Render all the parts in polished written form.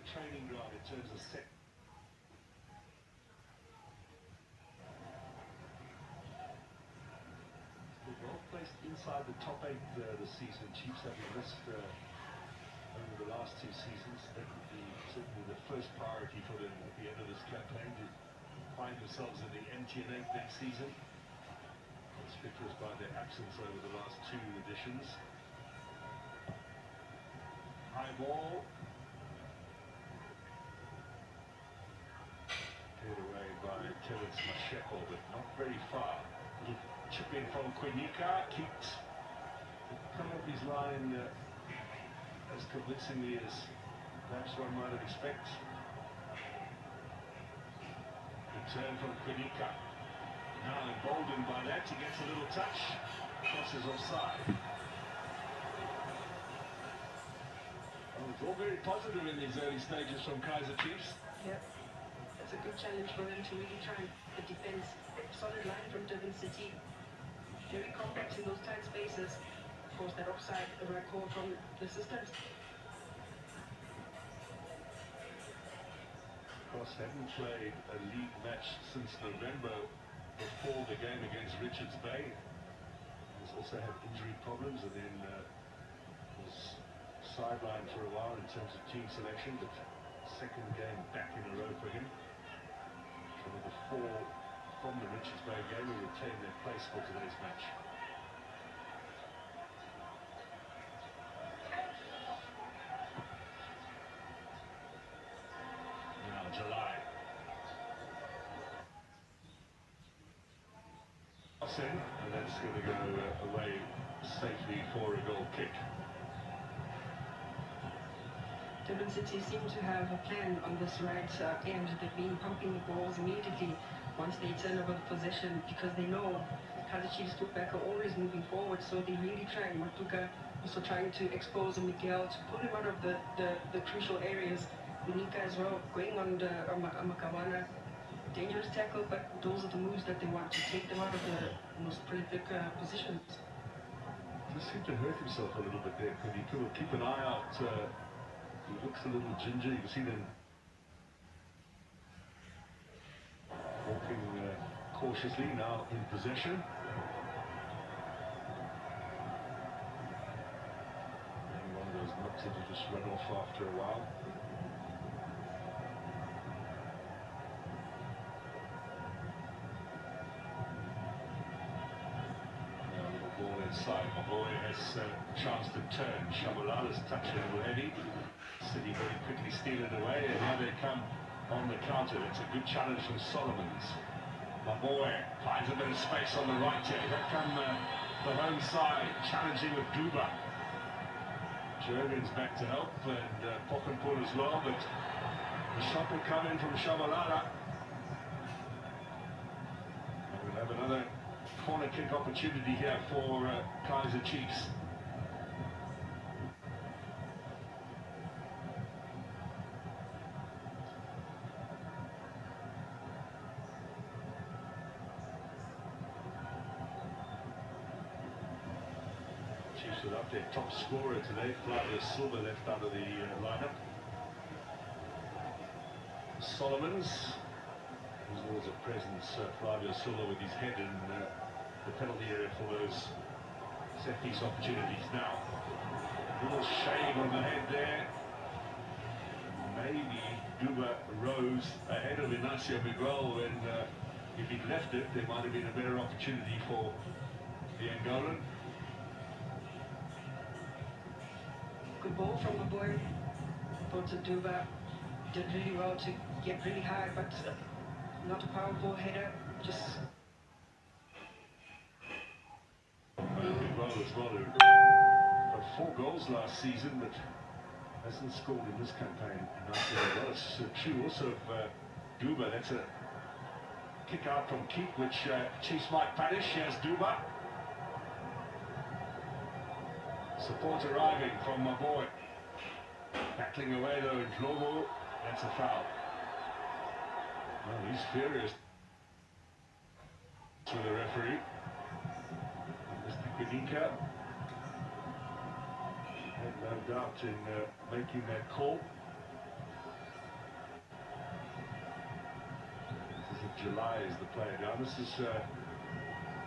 good training ground in terms of set. Still well placed inside the top 8 this season. Chiefs have missed over the last 2 seasons. That would be certainly the first priority for them at the end of this campaign, to find themselves in the MTN 8 next season. Conspicuous by their absence over the last 2 editions. High ball. Cleared away by Kaizerchiefs, but not very far. Little chip in from Quinica, kicked the penalties line as convincingly as perhaps one might expect. Return from Quinica. Now emboldened by that, he gets a little touch, crosses offside. Well, it's all very positive in these early stages from Kaizerchiefs. Yep, that's a good challenge for them to really try and defend. Solid line from Durban City, very compact in those tight spaces. Of course, that offside, the right call from the systems. Cross hadn't played a league match since November, before the game against Richards Bay. He's also had injury problems, and then was sidelined for a while in terms of team selection, but second game back in a row for him. So with the 4 from the Richards Bay game, will retain their place for today's match. Now July. And that's going to go away safely for a goal kick. Durban City seem to have a plan on this right end. They've been pumping the balls immediately once they turn over the possession, because they know Kaizerchiefs fullback are always moving forward, so they really try. Matuka also trying to expose Miguel to pull him out of the crucial areas. Quinica as well, going on the Makawana. Dangerous tackle, but those are the moves that they want to take them out of the most prolific positions. Just seemed to hurt himself a little bit there. Quinica will keep an eye out. He looks a little ginger. You can see them walking cautiously, now in possession. And one of those nuts that just run off after a while. Inside, my boy has a chance to turn. Shabalala's touching a little heavy. City very quickly steal it away, and now they come on the counter. It's a good challenge from Solomons. My boy finds a bit of space on the right here. Here come the home side, challenging with Duba. Jurgen's back to help, and Pockenpool as well, but the shot will come in from Shabalala. And we'll have another corner kick opportunity here for Kaizerchiefs. Chiefs without their top scorer today. Flavio Silva left out of the lineup. Solomons, who's always a presence, Flavio Silva with his head in the penalty area for those set-piece opportunities. Now, a little shave on the head there. Maybe Duba rose ahead of Ignacio Miguel, and if he'd left it, there might have been a better opportunity for the Angolan. Good ball from the boy. Ball to Duba. Did really well to get really high, but not a powerful header. Just as well, got 4 goals last season, but hasn't scored in this campaign. Well, it's true also of Duba. That's a kick out from Keith, which Chiefs might punish. Here's Duba. Support arriving from my boy. Battling away though in Flomo. That's a foul. Well, he's furious to the referee. Mr. Quinica had no doubt in making that call. July is the player down. This is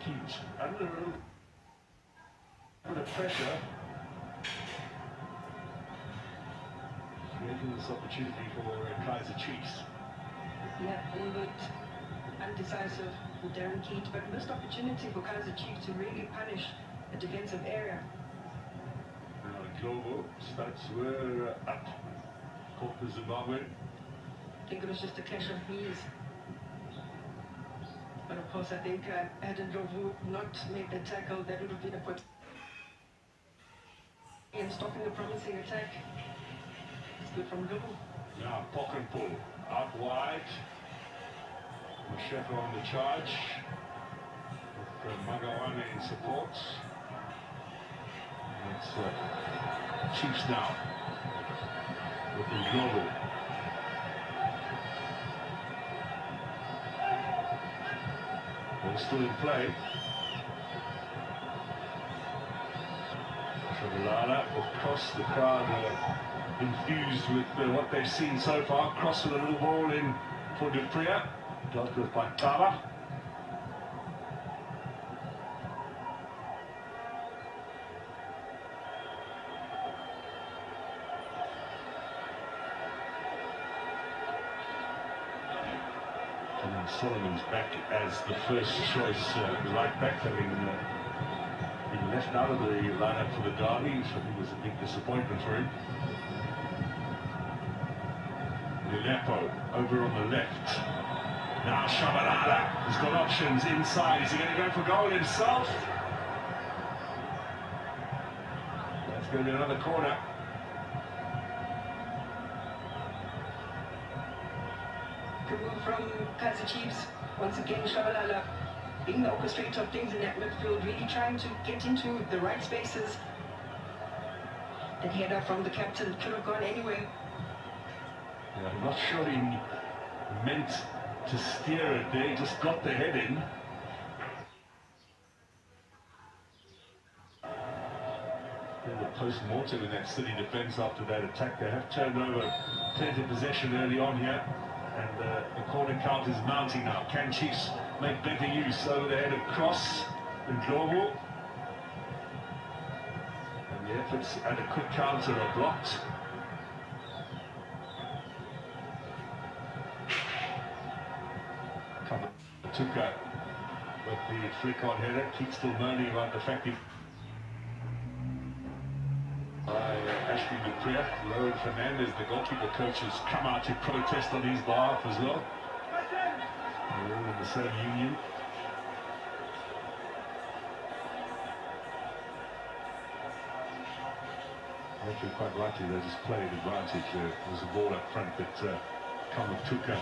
Keats under a little bit of pressure, creating this opportunity for Kaizerchiefs. Yeah, a little bit undecisive for Darren Keats, but missed opportunity for Kaizerchiefs to really punish a defensive area. Now global stats were up. Caught the Zimbabwe. I think it was just a clash of knees. But of course, I think had Ndlovu not made the tackle, that would have been a put in stopping a promising attack. It's good from Ndlovu. Now pock and pull out wide. Masheko on the charge with Magawane in support. It's Chiefs now with the global. Ball still in play. Shabalala will cross. The crowd infused with what they've seen so far. Cross with a little ball in for Dupree. Dealt with by Tava. And Solomon's back as the first choice right back, having been left out of the lineup for the derby, which I think was a big disappointment for him. Lilepo over on the left. Now Shabalala has got options inside. Is he going to go for goal himself? That's going to be another corner. Good move from Kaizerchiefs. Once again, Shabalala being the orchestrator of things in that midfield, really trying to get into the right spaces. That header from the captain could have gone anywhere. Yeah, I'm not sure he meant to steer it there, he just got the head in. The post-mortem in that City defence after that attack. They have turned over plenty of possession early on here, and the corner count is mounting now. Can Chiefs make better use over the head of Cross and Global? And the efforts at a quick counter are blocked. Tuka with the flick-on header. Keats still moaning about the fact he by Ashley Dupree. Lowen Fernandez, the goalkeeper coach, has come out to protest on his behalf as well. They're all in the same union. Actually, quite rightly, they just played advantage. There was a ball up front that Tuka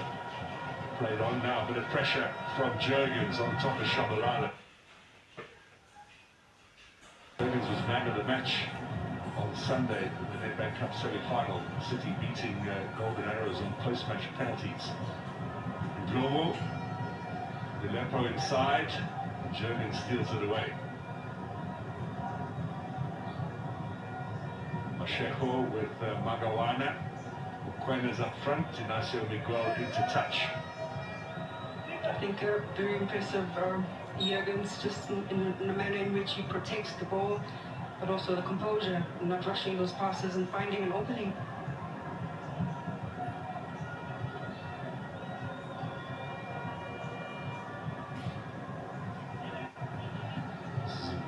played on. Now a bit of pressure from Jurgens on top of Shabalala. Jurgens was man of the match on Sunday in the Nedbank Cup semi-final. City beating Golden Arrows on post-match penalties. Globo, Lilepo inside, Jurgens steals it away. Masheko with Magawana. Quena's up front, Inacio Miguel into touch. I think very impressive Jurgens, just in the manner in which he protects the ball, but also the composure, not rushing those passes and finding an opening.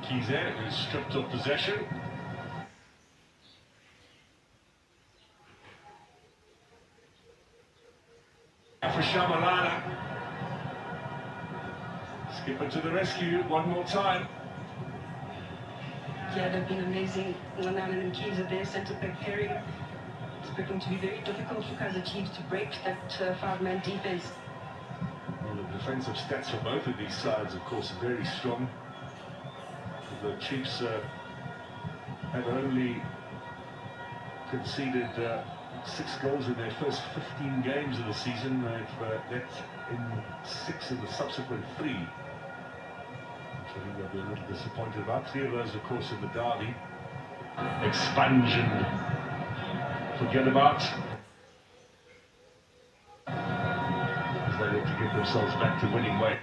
Kize, who's stripped of possession. For Shabalala. Skipper to the rescue one more time. Yeah, they've been amazing. Lananen and Kiza, their centre-back pairing. It's proving to be very difficult for Kaizerchiefs to break that five-man defence. Well, the defensive stats for both of these sides, of course, are very strong. The Chiefs have only conceded 6 goals in their first 15 games of the season. They've let in 6 of the subsequent 3. Which I think they'll be a little disappointed about. 3 of those, of course, in the derby. Expansion. Forget about. As they they look to get themselves back to winning ways.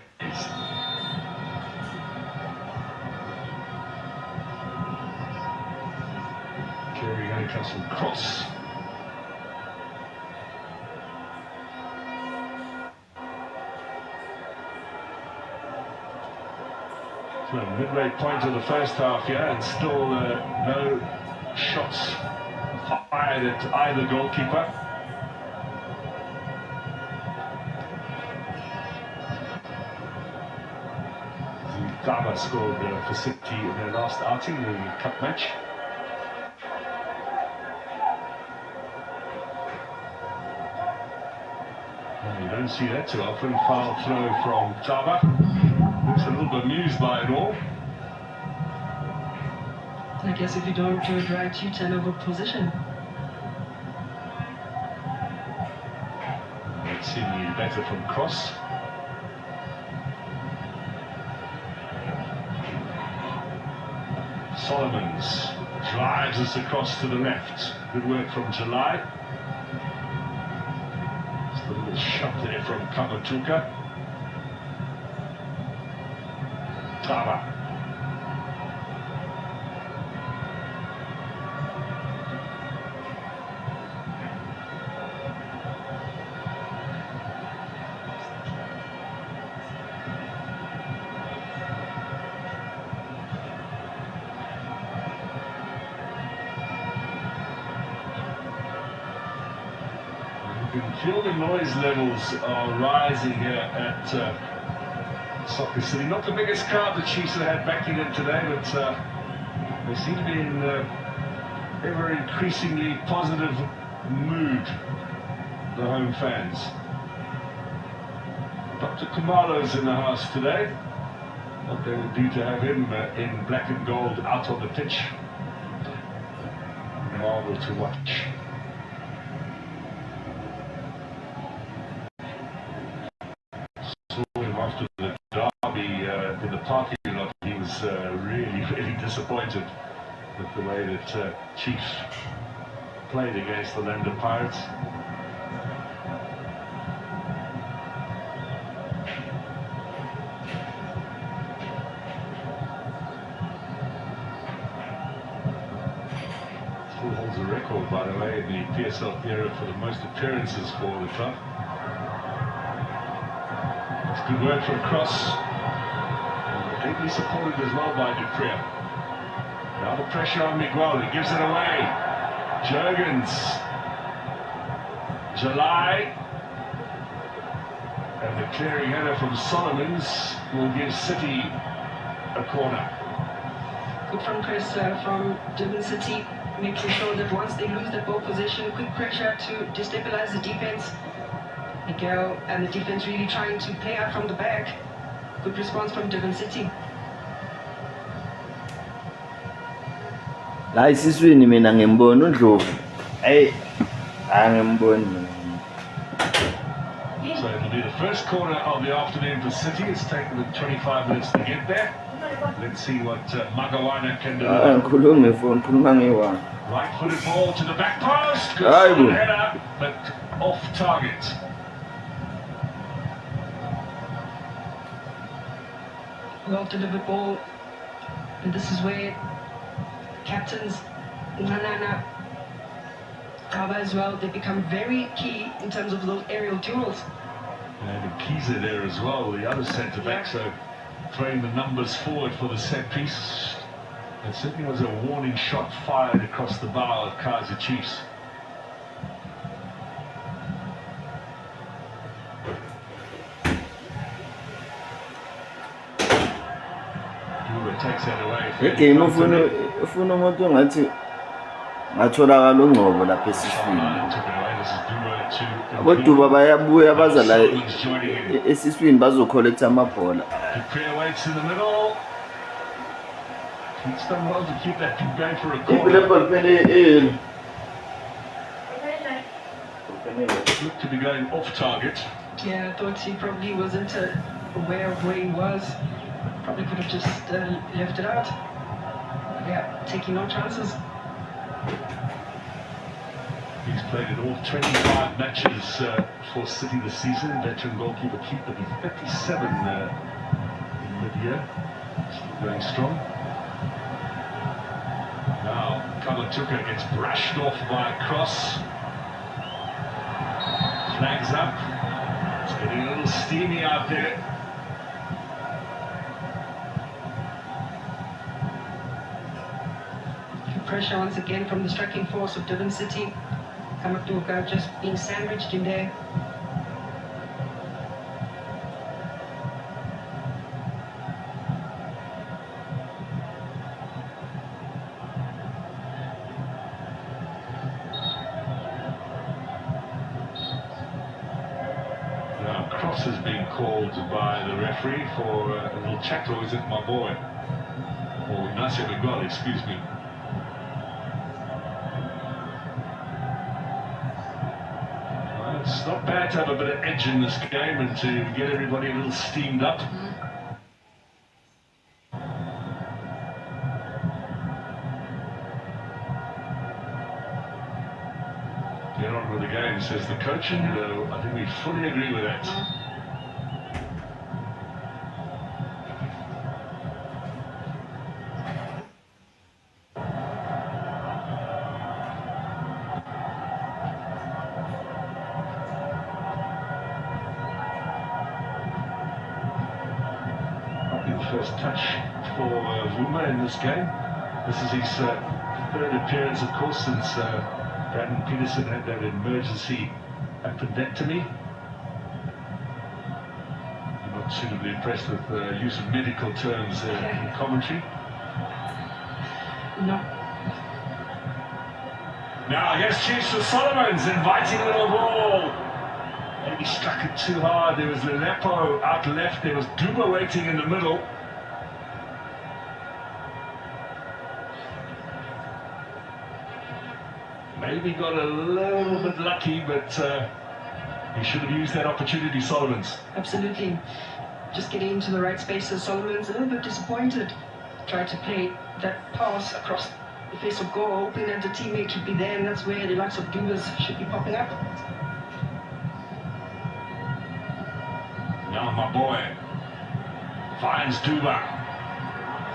Kerry going to come from cross. So midway point of the first half here, and still no shots fired at either goalkeeper. Daba scored for City in their last outing, the cup match. Well, you don't see that too often. Foul throw from Daba. Looks a little bemused by it all. I guess if you don't do it right, you turn over position. Let's see better from cross. Solomons drives us across to the left. Good work from July. Just a little shot there from Kamatuka. Tava. You can feel the noise levels are rising here at Soccer City. Not the biggest crowd the Chiefs have had backing them today, but they seem to be in ever increasingly positive mood, the home fans. Dr. Kumalo's in the house today. What they would do to have him in black and gold out on the pitch. Marvel to watch. After the derby in the parking lot, he was really disappointed with the way that Chiefs played against the orlandopirates. Still holds a record, by the way, in the PSL era for the most appearances for the club. Good work from Cross. Ably supported as well by Dupree. Now the pressure on Miguel, he gives it away. Jurgens. July. And the clearing header from Solomons will give City a corner. Good from Chris from Durban City, making sure that once they lose the ball position, quick pressure to destabilize the defense. Miguel and the defense really trying to play out from the back. Good response from Durban City. La isiswini mina ngembona uNdlovu. Hey, angemboni mina. So it'll be the first corner of the afternoon for City. It's taken them 25 minutes to get there. Let's see what Magawana can do. Ngikhuluma ifoni, ngikhuluma ngewa. Right-footed ball to the back post. Good header, but off target. Well delivered ball, and this is where captains Nanana, Kaba as well, they become very key in terms of those aerial duels. And Kaizer there as well, the other centre back, so throwing the numbers forward for the set piece. It certainly was a warning shot fired across the bow of Kaizerchiefs. Takes that away. Game ufuna umuntu ngathi ngatholakala ungcobo lapha esiswini. Aboduba bayabuya baza la esiswini bazocollecta amabhola. Waits in the middle. He's done well to keep that going for a corner. Looked to be going off target. Yeah, I thought he probably wasn't aware of where he was. Probably could have just left it out. Yeah, taking no chances. He's played in all 25 matches for City this season. Veteran goalkeeper keeper, 37 in mid-year. Still going strong. Now, Kaizerchiefs gets brushed off by a cross. Flags up. It's getting a little steamy out there. Pressure once again from the striking force of Durban City. Kaizerchiefs just being sandwiched in there. Now, cross has been called by the referee for a little check, or is it my boy? Or Ignacio Miguel, excuse me. It's not bad to have a bit of edge in this game and to get everybody a little steamed up. Get on with the game, says the coach, and I think we fully agree with that. First touch for Vuma in this game. This is his third appearance, of course, since Brandon Peterson had that emergency appendectomy. I'm not suitably impressed with the use of medical terms in commentary. No. Now, here's Chiefs for Solomons, inviting a little ball. Maybe struck it too hard. There was Lenepo out left. There was Duba waiting in the middle. Maybe got a little bit lucky, but he should have used that opportunity, Solomons. Absolutely. Just getting into the right spaces. Solomon's a little bit disappointed. Tried to play that pass across the face of goal, hoping that the teammate should be there, and that's where the likes of Dubas should be popping up. Now my boy finds Duba.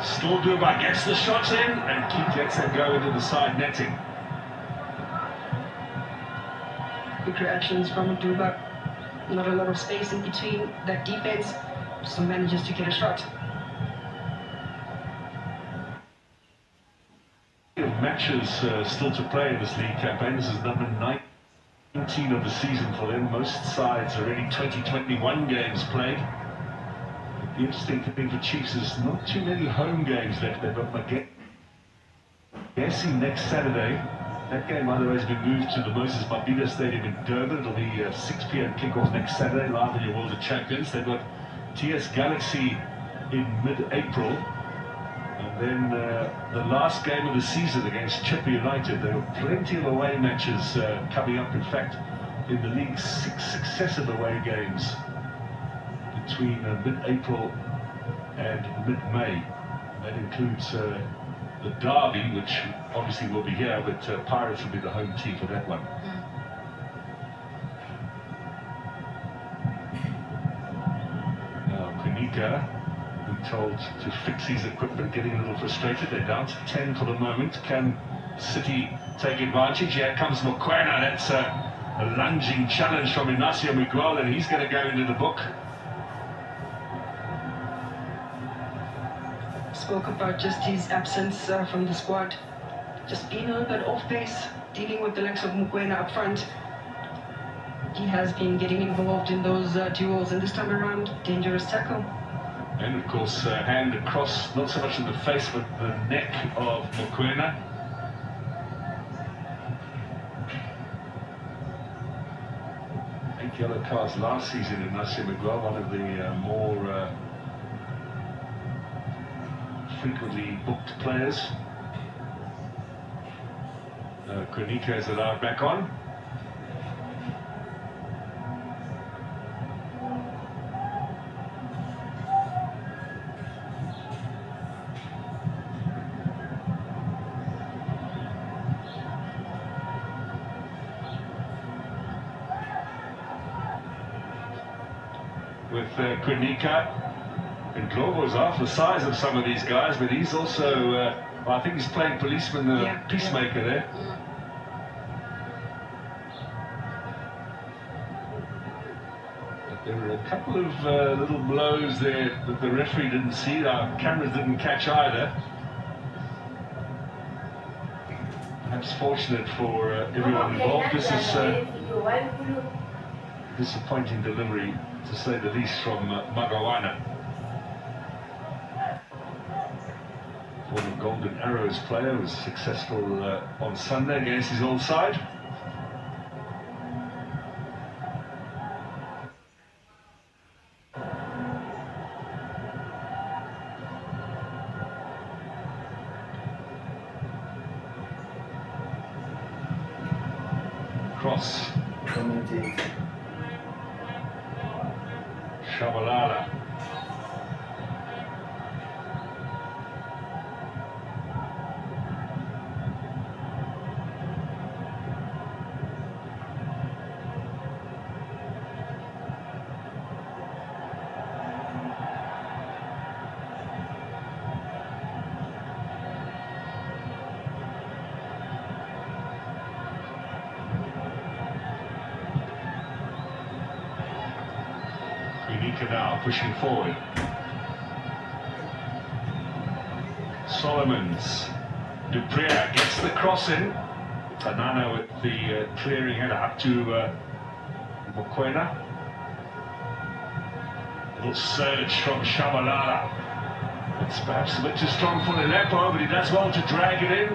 Still Duba gets the shot in, and Keith lets it go into the side netting. Quick reactions from Duba. Not a lot of space in between that defense. Still manages to get a shot. Matches still to play in this league campaign. This is number 19 of the season for them. Most sides already 20-21 games played. The interesting thing for Chiefs is not too many home games left. They've got Magesi next Saturday. That game, by the way, has been moved to the Moses Mabhida Stadium in Durban. It'll be a 6 p.m. kickoff next Saturday, live on your World of Champions. They've got TS Galaxy in mid-April. And then the last game of the season against Chippa United. There are plenty of away matches coming up. In fact, in the league, 6 successive away games between mid-April and mid-May. That includes the derby, which obviously will be here, but Pirates will be the home team for that one. Now, Kunika, been told to fix his equipment, getting a little frustrated. They're down to 10 for the moment. Can City take advantage? Here comes Mokoena. That's a lunging challenge from Ignacio Miguel, and he's going to go into the book. Spoke about just his absence from the squad, just being a little bit off pace, dealing with the likes of Mokoena up front. He has been getting involved in those duels, and this time around, dangerous tackle. And of course, hand across, not so much in the face, but the neck of Mokoena. 8 yellow cards last season in Ignacio Miguel, one of the more frequently booked players. Kunika is allowed back on. with Kunika. And Globo's half the size of some of these guys, but he's also, well, I think he's playing policeman, the peacemaker there. But there were a couple of little blows there that the referee didn't see, our cameras didn't catch either. Perhaps fortunate for everyone involved. This is disappointing delivery, to say the least, from Magawana. Former Golden Arrows player, was successful on Sunday against his old side. Cross. Shabalala. Now pushing forward. Solomons. Duprea gets the cross in. Tanana with the clearing header up to Mokoena. Little surge from Shabalala. It's perhaps a bit too strong for Lepo, but he does well to drag it in.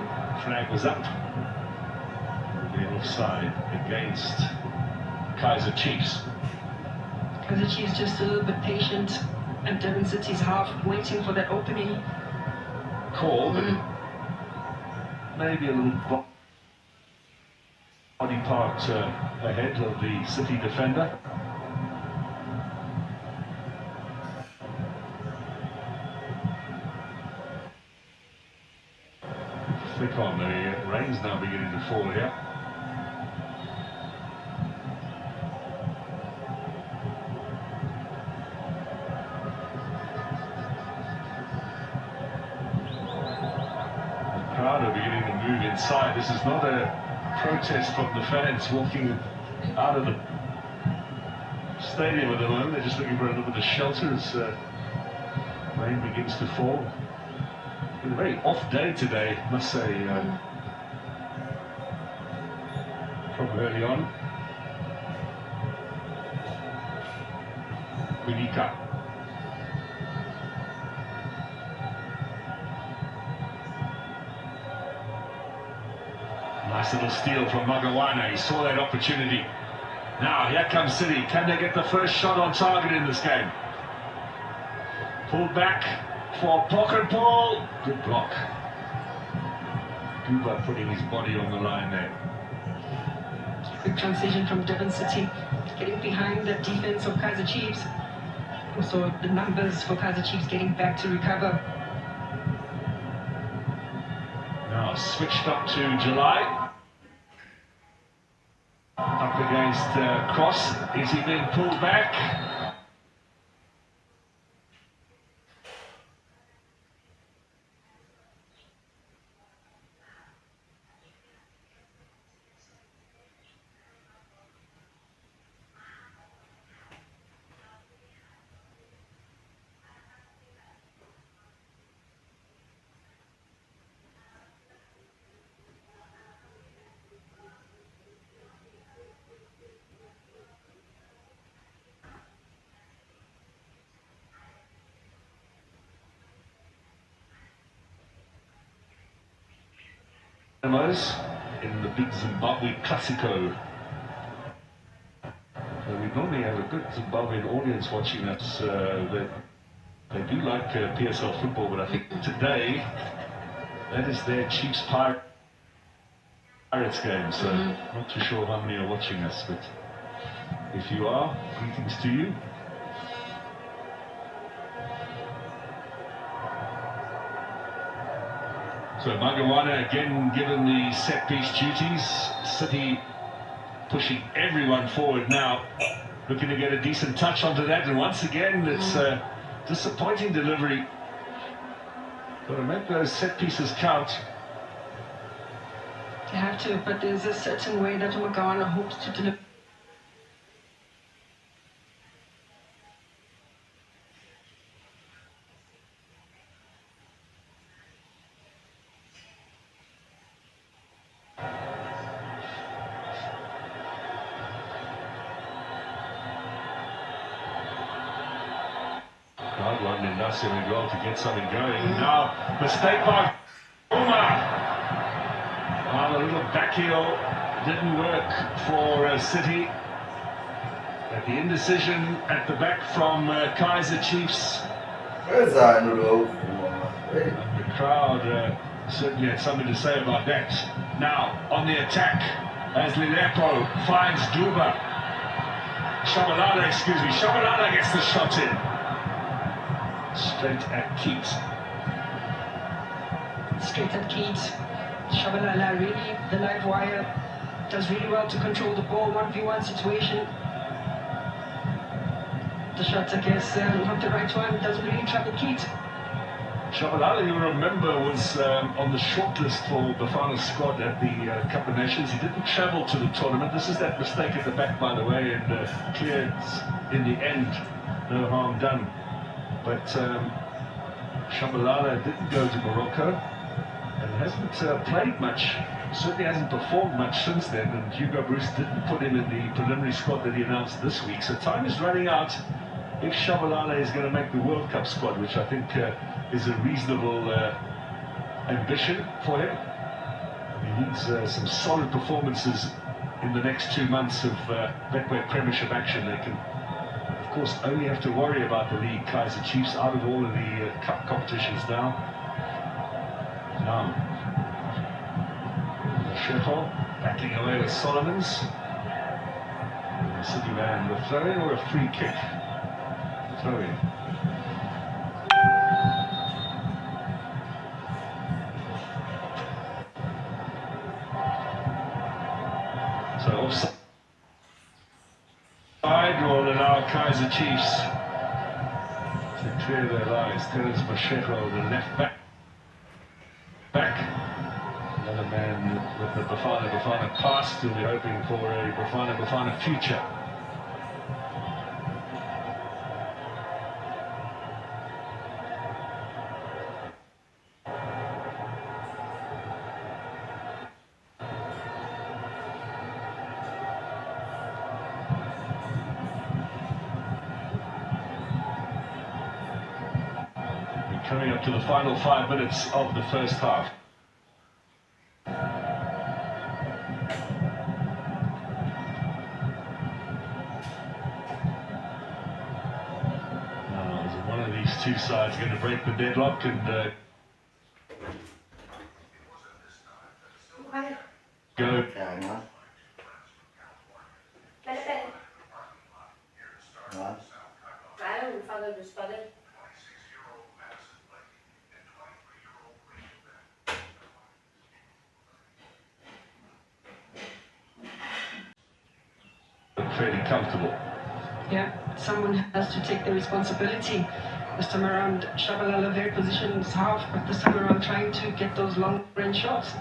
Flag was up. The offside against Kaizerchiefs. Kaizerchiefs just a little bit patient at Durban City's half, waiting for that opening. Call, but maybe a little body part ahead of the City defender. Thick on, the rain's now beginning to fall here. Crowd are beginning to move inside. This is not a protest from the fans walking out of the stadium at the moment. They're just looking for a little bit of shelter as rain begins to fall. It's been a very off day today, I must say, from early on. Winika. Nice little steal from Magawana. He saw that opportunity. Now here comes City. Can they get the first shot on target in this game? Pulled back for pocket ball. Good block. Duba putting his body on the line there. Quick transition from Durban City, getting behind the defense of Kaizerchiefs. Also the numbers for Kaizerchiefs getting back to recover. Now switched up to July. Up against Cross. Is he being pulled back? In the big Zimbabwe Classico. We normally have a good Zimbabwean audience watching us. They do like PSL football, but I think today that is their Chiefs Pirates game, so not too sure how many are watching us, but if you are, greetings to you. So Magawana again given the set piece duties. City pushing everyone forward now. looking to get a decent touch onto that, and once again it's disappointing delivery. Got to make those set pieces count. You have to, but there's a certain way that Magana hopes to deliver. Hard one in Nasser and goal to get something going. Now, mistake by Uma. A little back heel didn't work for City. But the indecision at the back from Kaizerchiefs. The crowd certainly had something to say about that. Now, on the attack, as Lilepo finds Duba. Shabalala gets the shot in. Straight at Keats. Straight at Keats. Shabalala really, the live wire, does really well to control the ball, 1v1 situation. The shot, I guess, not the right one, doesn't really trap the Keats. Shabalala, you remember, was on the shortlist for Bafana's squad at the Cup of Nations. He didn't travel to the tournament. This is that mistake at the back, by the way, and cleared in the end. No harm done. But Shabalala didn't go to Morocco and hasn't played much, certainly hasn't performed much since then, and Hugo Bruce didn't put him in the preliminary squad that he announced this week. So time is running out if Shabalala is going to make the World Cup squad, which I think is a reasonable ambition for him. He needs some solid performances in the next 2 months of Betway Premiership action. They can, of course, only have to worry about the league. Kaizerchiefs out of all of the cup competitions now. Now, Sheffield backing away with Solomons. The City man, the throw-in or a free kick? Throw-in. So offside will allow Kaizerchiefs to clear their lines. Terence Masheko, the left back. Another man with the Bafana past, still hoping for a Bafana future. Coming up to the final 5 minutes of the first half. Now, is one of these two sides going to break the deadlock and go? Fairly comfortable. Yeah, someone has to take the responsibility. This time around, Shabalala very positions half, but this time around trying to get those long range shots.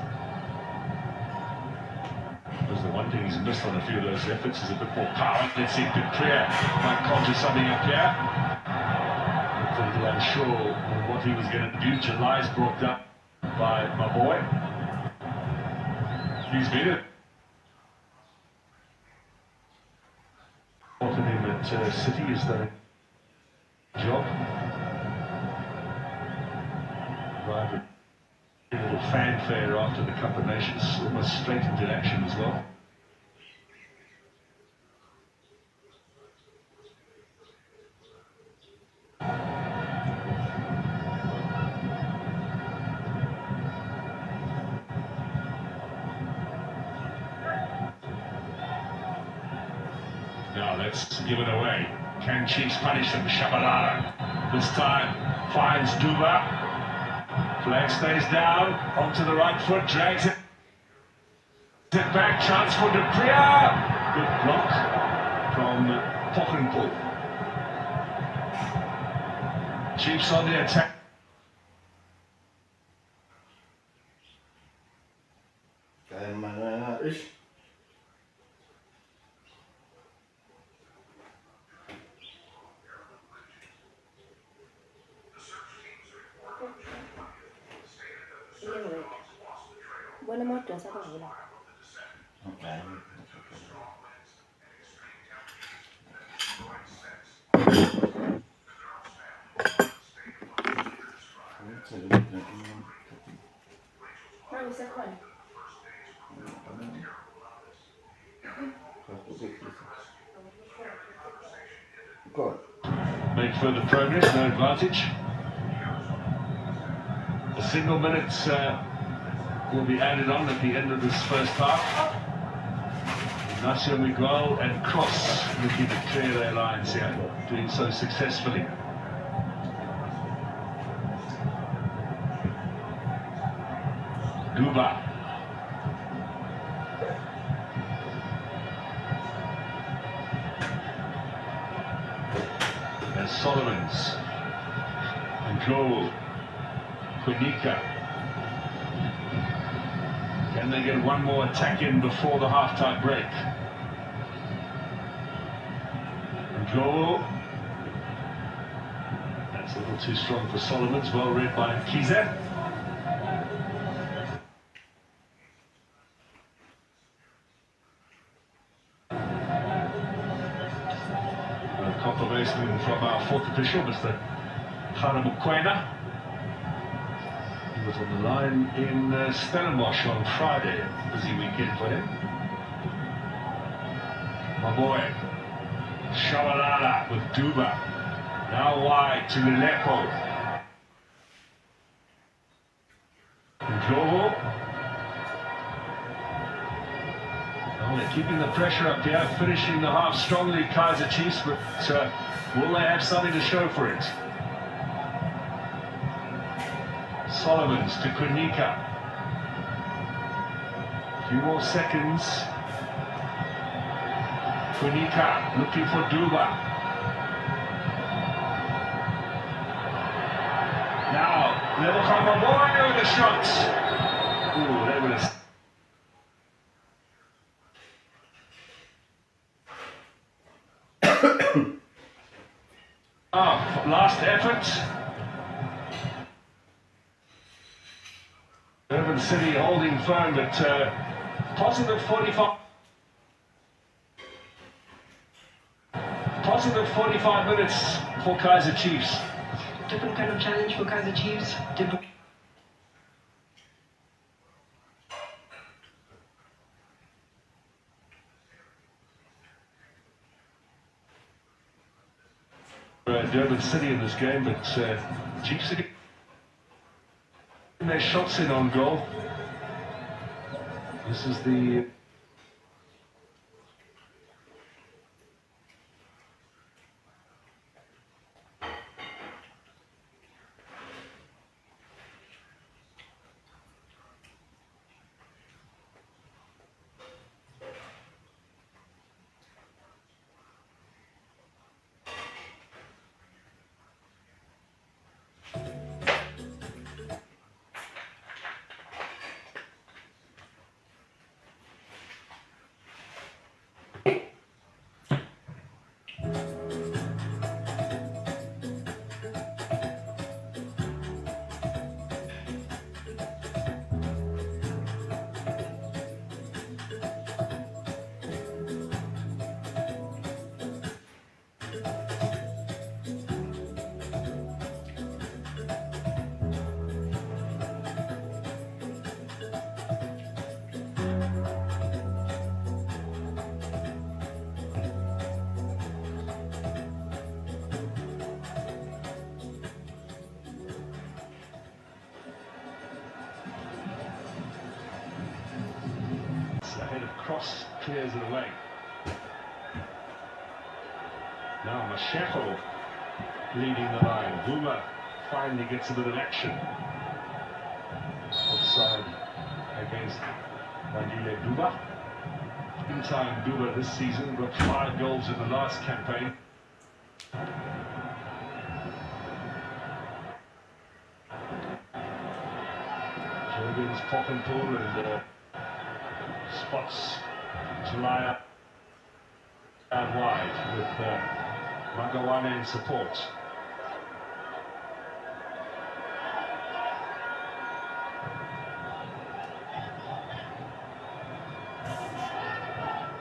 Because the one thing he's missed on a few of those efforts is a bit more power. Let's see if Clear might conjure something up here. Looked a little unsure of what he was going to do. July's brought up by my boy. He's been it. Him at City has done a job. Arrived with a little fanfare after the Cup of Nations, almost straight into action as well. Now that's given away. Can Chiefs punish them? Shabalala this time finds Duba. Flag stays down, onto the right foot, drags it back, chance for Dupria. Good block from Pochenpoel. Chiefs on the attack. Kayak mana ish? Buona moto, sa pagula. Okay. Mami, sa kon. Make further progress, no advantage. A single minute will be added on at the end of this first half. Ignacio Miguel and Cross looking to clear their lines here, doing so successfully. Duba. And Solomons. And Joel. Quinica. Can they get one more attack in before the half-time break? And Joel. That's a little too strong for Solomons. Well read by Kaizer. Confirmation from our fourth official, Mr. Haramukwena. He was on the line in Stellenbosch on Friday. Busy weekend for him. My boy, Shabalala with Duba. Now wide to Lelepo. Jovo. Well, they're keeping the pressure up here, finishing the half strongly, Kaizerchiefs, but will they have something to show for it? Solomons to Quinica. A few more seconds. Quinica looking for Duba. Now, level come my boy with the shots. Ooh, they would have. Last effort. Durban City holding firm, but positive 45. Positive 45 minutes for Kaizerchiefs. Different kind of challenge for Kaizerchiefs. Durban City in this game, but Chiefs are getting their shots in on goal. This is the ahead of Cross, clears it away. Now Masheko leading the line. Vuma finally gets a bit of action. Offside against Mandile Duba. In-time Duba this season, got 5 goals in the last campaign. Jordan's pop and pull and spots Jalaya out wide with Magawane in support.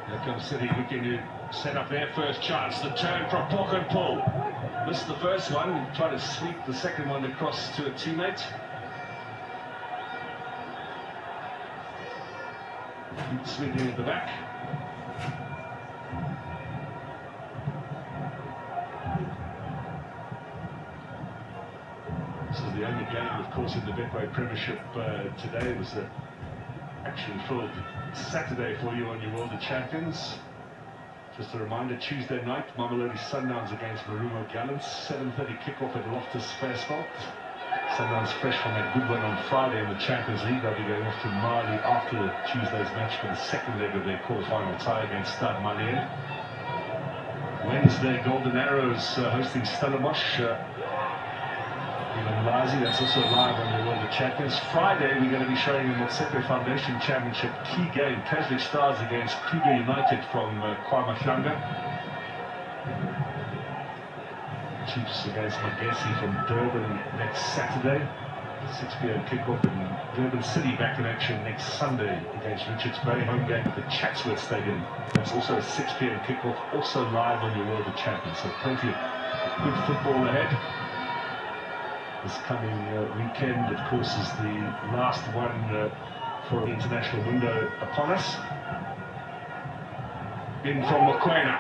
Here comes City looking to set up their first chance. The turn from Pok and Pull. Missed the first one, tried to sweep the second one across to a teammate. Keep swinging at the back. This is the only game, of course, in the Betway Premiership today. It was an action-filled Saturday for you on your World of Champions. Just a reminder, Tuesday night, mamelodisundowns against Marumo Gallants, 7:30 kickoff at Loftus Versfeld. Sundowns fresh from that good one on Friday in the Champions League. They'll be going off to Mali after Tuesday's match for the second leg of their quarter-final tie against Stade Malien. Wednesday, Golden Arrows hosting Stellenbosch. That's also live on the World of Champions. Friday, we're going to be showing the Motsepe Foundation Championship key game. Kaizerchiefs Stars against Kruger United from KwaMashlanga. Chiefs against Magesi from Durban next Saturday. 6 p.m. kickoff in Durban City, back in action next Sunday against Richards Bay. Home game at the Chatsworth Stadium. That's also a 6 p.m. kickoff, also live on your World of Champions. So plenty of good football ahead. This coming weekend, of course, is the last one for the international window upon us. In from Mokoena.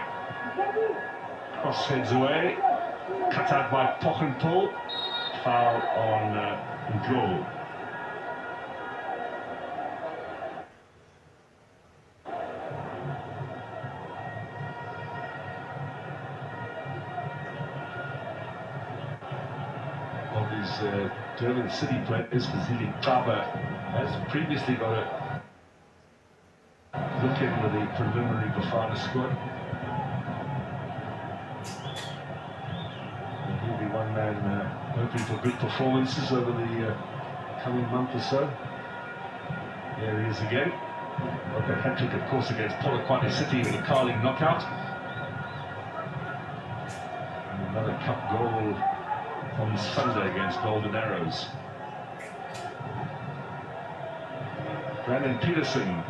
Cross heads away. Cut out by Pok and Pull. Foul on Ndlovu. Durban City player Isfazili Kaba has previously got a look in with the preliminary Bafana squad. And he'll be one man hoping for good performances over the coming month or so. There he is again. Got a hat-trick, of course, against Polokwane City in the Carling knockout. And another cup goal on Sunday against Golden Arrows. Brandon Peterson,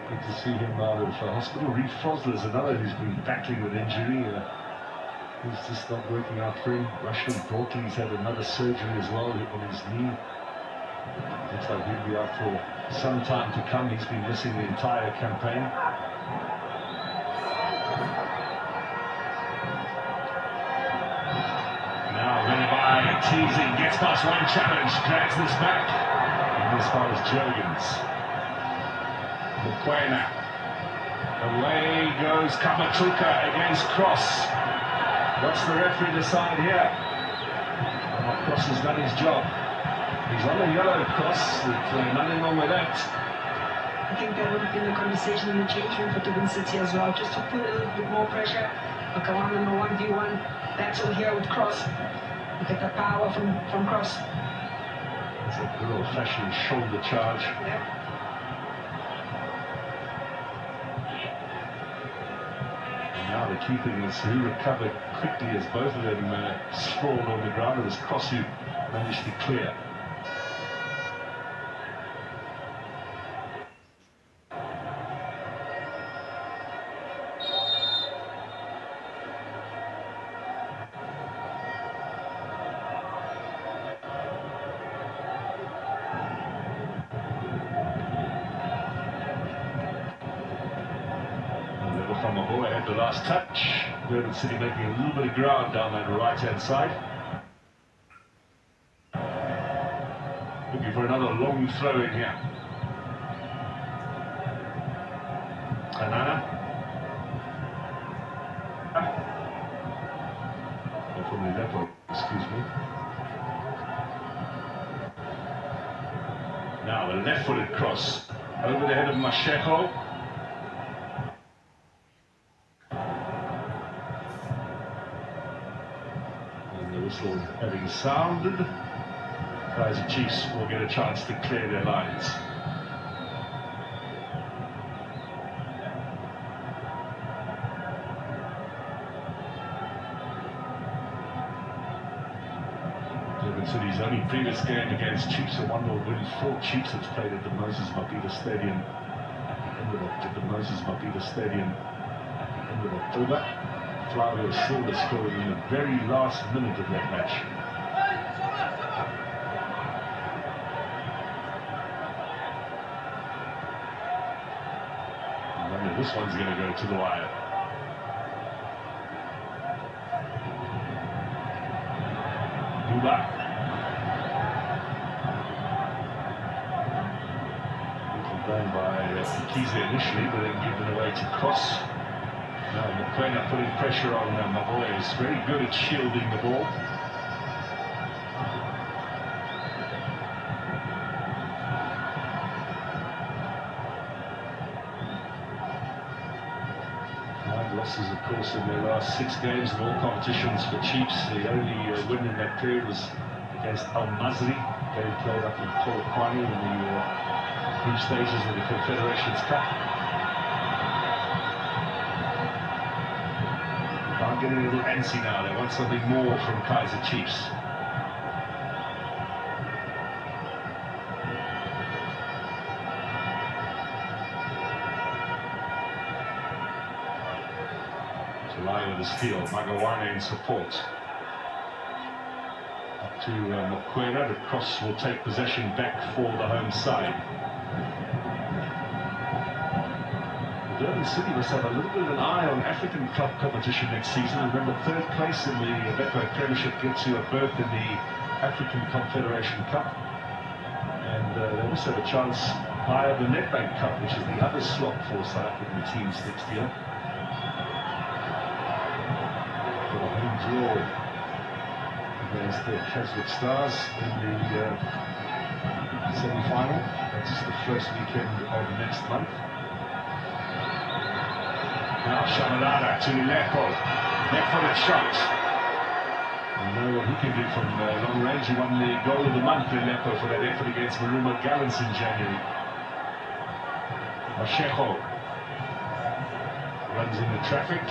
good to see him out of hospital. Reed Fosler's another who's been battling with injury. He's just not working out for him. Rushland Bortley's had another surgery as well on his knee. Looks like he'll be out for some time to come. He's been missing the entire campaign. Teasing, gets past one challenge, drags this back. And as far as Jurgens. Mokoena. Away goes Kamatuka against Cross. What's the referee decide here? Oh, Cross has done his job. He's on a yellow, Cross. Nothing wrong with that. I think that would have been the conversation in the change room for Durban City as well, just to put a little bit more pressure. Makawana in the 1v1 battle here with Cross. Look at the power from Cross. It's a good old-fashioned shoulder charge. Yeah. And now the keeping is who recovered quickly as both of them sprawled on the ground. It was Cross who managed to clear. From Ahoy had the last touch. Durban City making a little bit of ground down that right-hand side. Looking for another long throw in here. Kanana. From the left, excuse me. Now the left-footed cross over the head of Masheko. whistle having sounded, Kaizerchiefs will get a chance to clear their lines. Durban City's only previous game against Chiefs, a 1-0 win. 4 Chiefs have played at the Moses Mabhida Stadium at the Moses Mabhida Stadium at the end of October. Flavio Silva scoring in the very last minute of that match. And this one's going to go to the wire. Duba. Done by Kiza initially, but then given away to Cross. Now Mokoena putting pressure on Mavoya. Is very good at shielding the ball. Losses, of course, in their last 6 games in all competitions for Chiefs. The only win in that period was against Al Mazri. They played up in Polokwane in the group stages of the Confederations Cup. I'm getting a little antsy now. They want something more from Kaizerchiefs. July with the steal, Magawane in support. Up to Mokoena, the Cross will take possession back for the home side. Durban City must have a little bit of an eye on African club competition next season. Remember, 3rd place in the betwaypremiership gets you a berth in the African Confederation Cup. And they also have a chance via the Nedbank Cup, which is the other slot for South African teams next year. For the home draw against the Kaizerchiefs Stars in the semi-final. That's the first weekend of next month. Now Shabalala to Lepo. Left-footed shot. You know what he can do from long range. He won the goal of the month in Lepo for that effort against Maruma Gallants in January. Masheko runs into traffic.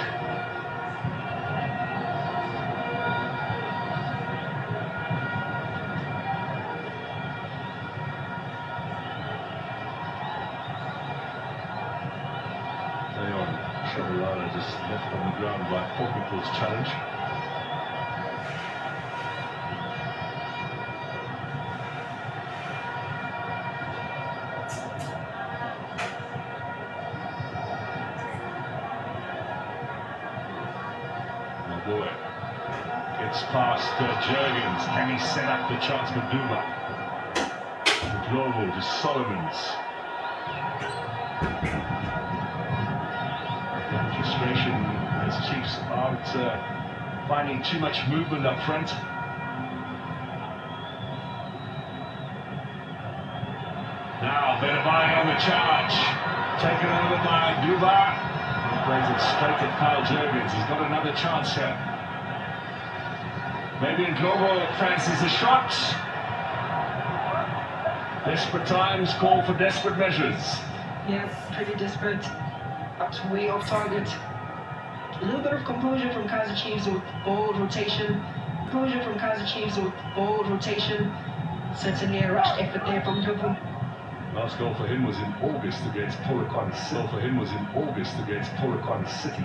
Shabalala just left on the ground by Portugal's challenge. Maboy gets past Jurgens. Can he set up the chance for Duma? Global to Solomons. Frustration as Chiefs aren't finding too much movement up front. Now Benabai on the charge, taken over by Duba. He plays it straight at Kyle Jurgens. He's got another chance here. Maybe Global fancies a shot. Desperate times call for desperate measures. Yeah, pretty desperate. Up way off target. A little bit of composure from Kaizerchiefs with bold rotation. Certainly a rushed effort there from Durban. Last goal for him was in August against Polokwane City.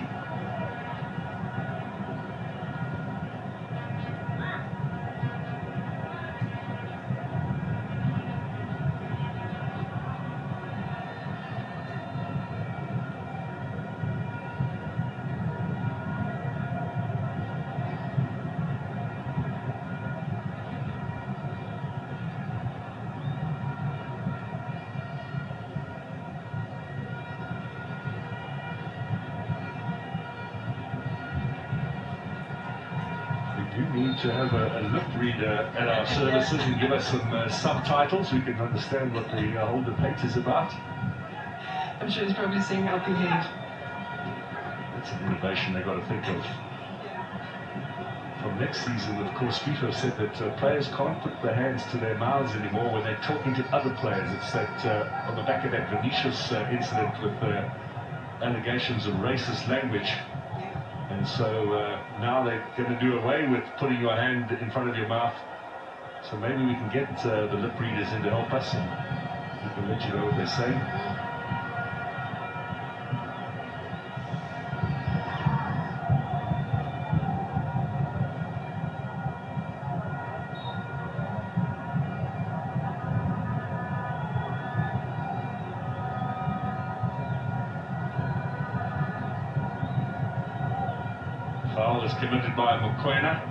You need to have a lip reader at our services and give us some subtitles. We can understand what the whole debate is about. I'm sure he's probably saying how behave. It's an innovation they've got to think of from next season, of course, FIFA said that players can't put their hands to their mouths anymore when they're talking to other players. It's that on the back of that Vinicius incident with allegations of racist language. And so now they're going to do away with putting your hand in front of your mouth. So maybe we can get the lip readers in to help us, and we can let you know what they're saying. Foul is committed by Mokoena.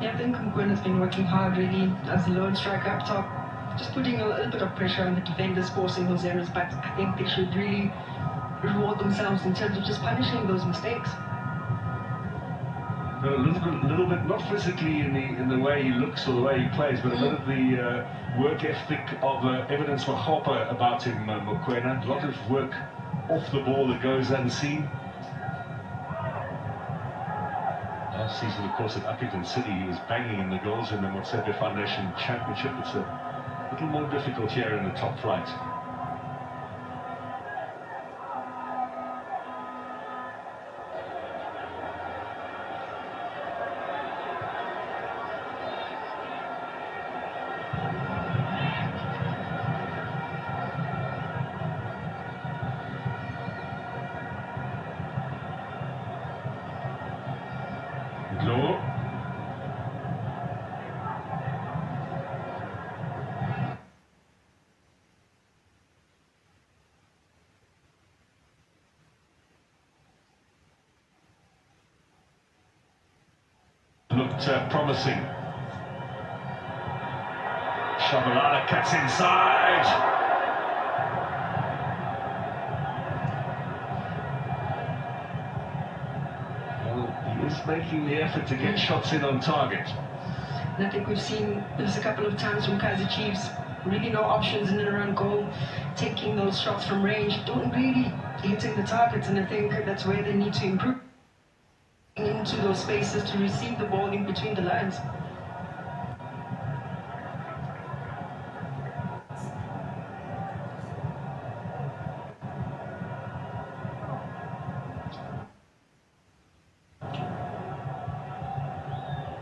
Yeah, I think Mkwena's been working hard really as a lone striker up top, just putting a little bit of pressure on the defenders, forcing those errors, but I think they should really reward themselves in terms of just punishing those mistakes. A little bit, not physically in the way he looks or the way he plays, but a bit of the work ethic of evidence for Hopper about him, Mokoena. A lot of work off the ball that goes unseen. Last season, of course, at Upington City, he was banging in the goals in the Motsepe Foundation Championship. It's a little more difficult here in the top flight. Low. Looked promising. Shabalala cuts inside. Is making the effort to get shots in on target. And I think we've seen this a couple of times from Kaizerchiefs. Really no options in and around goal, taking those shots from range, don't really hitting the targets, and I think that's where they need to improve into those spaces to receive the ball in between the lines.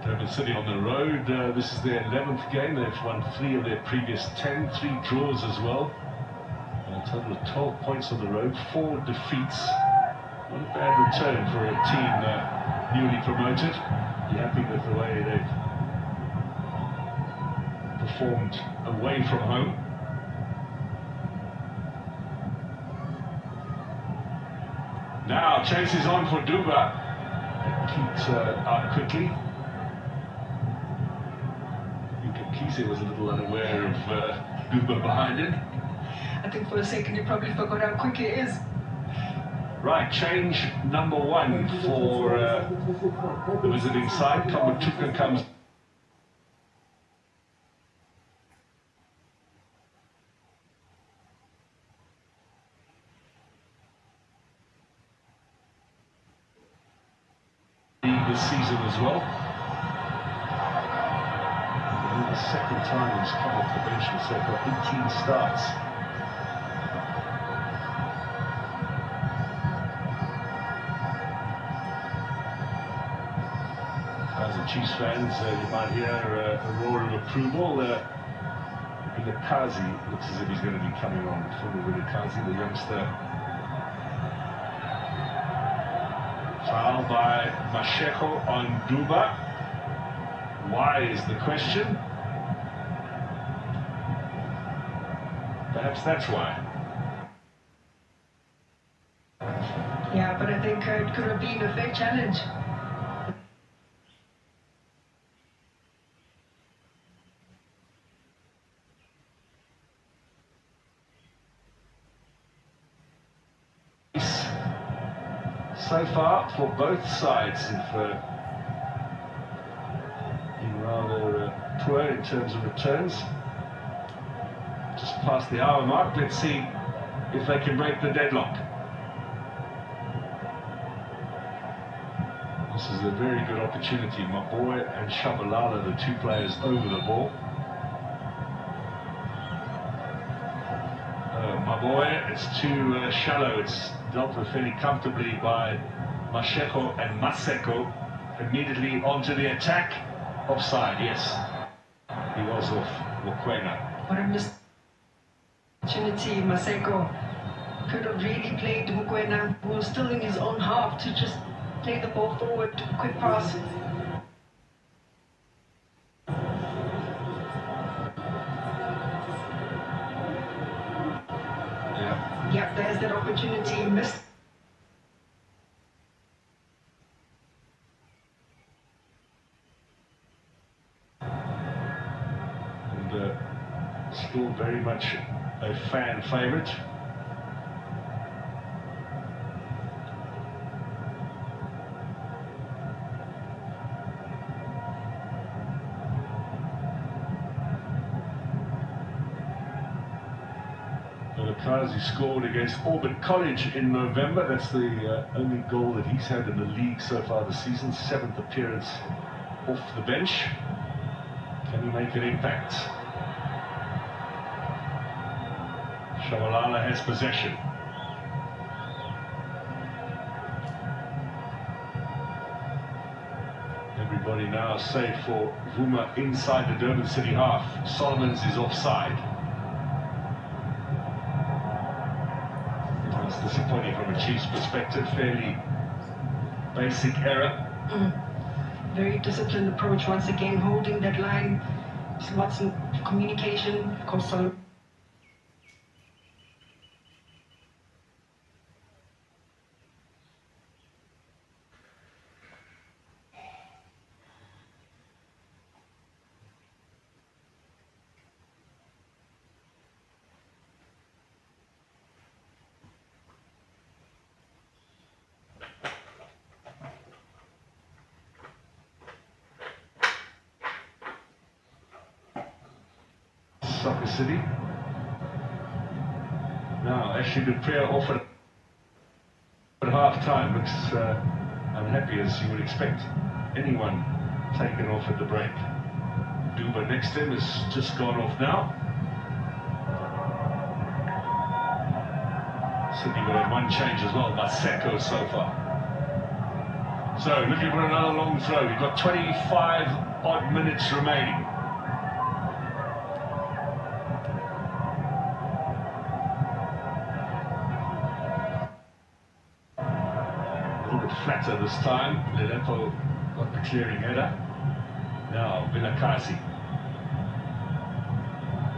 Durban City on the road, this is their 11th game. They've won 3 of their previous 10, 3 draws as well. A total of 12 points on the road, 4 defeats. Not a bad return for a team newly promoted. Be happy with the way they've performed away from home. Now chase is on for Duba. Keeps out quickly. Kise was a little unaware of Duba behind him. I think for a second he probably forgot how quick he is. Right, change number 1 for the visiting side. Kamatuka comes. This season as well. The second time he's come off the bench, so got 18 starts. Chiefs fans, you might hear a roar of approval. Kazi looks as if he's going to be coming on. Former Kazi, the youngster. Foul by Masheko on Duba. Why is the question? Perhaps that's why. Yeah, but I think it could have been a fair challenge. So far for both sides have been rather poor in terms of returns. Just past the hour mark, let's see if they can break the deadlock. This is a very good opportunity. Maboy and Shabalala, the two players over the ball. Maboy, it's too shallow. It's dealt with fairly comfortably by Masheko and Maseko. Immediately onto the attack. Offside, yes. He was off Mokoena. What a missed opportunity. Maseko could have really played Mokoena, who was still in his own half, to just play the ball forward, quick pass. Yep, there's that opportunity missed. And still very much a fan favourite. He scored against Auburn College in November. That's the only goal that he's had in the league so far this season. 7th appearance off the bench. Can he make an impact? Shabalala has possession. Everybody now save for Vuma inside the Durban City half. Solomons is offside. Disappointing from a Chiefs perspective, fairly basic error. Very disciplined approach once again, holding that line. Lots of communication. Of course, some Soccer City. Now, Ashley Dupre offered at half-time. Looks unhappy, as you would expect anyone taken off at the break. Duba next to him has just gone off now. Sydney will have one change as well, Maseko so far. So, looking for another long throw. We've got 25 odd minutes remaining. Flatter this time. Lelempo got the clearing header. Now Vilakazi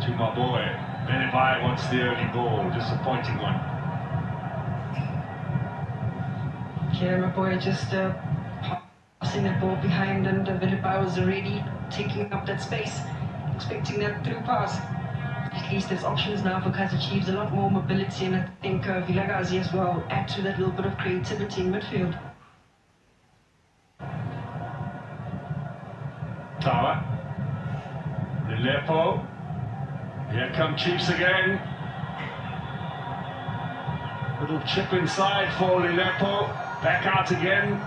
to Maboy. Benebai wants the early ball. Disappointing one. Yeah, Maboy just passing that ball behind, and Benebai was already taking up that space, expecting that through pass. At least there's options now for Kaizerchiefs, a lot more mobility, and I think Vilakazi as well add to that little bit of creativity in midfield. Tawa, Lilepo, here come Chiefs again. Little chip inside for Lilepo, back out again.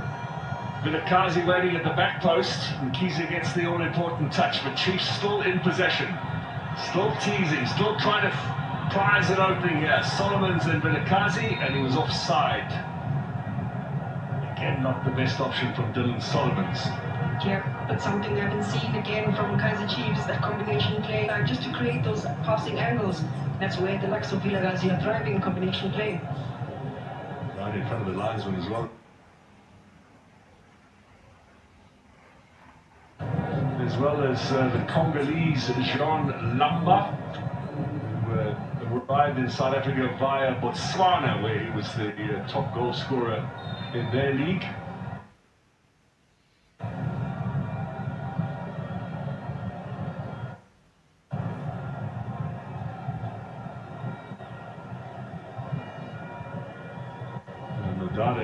Vilakazi waiting at the back post, and Kiza gets the all-important touch, but Chiefs still in possession. Still teasing, still trying to prize an opening here. Solomons and Vilakazi, and he was offside. Again, not the best option from Dylan Solomons. Yeah, but something I haven't seen again from Kaizerchiefs, that combination play, just to create those passing angles. That's where the likes of Vilakazi are thriving in combination play. Right in front of the linesman as well. As well as the Congolese Jean Lamba, who arrived in South Africa via Botswana, where he was the top goal scorer in their league.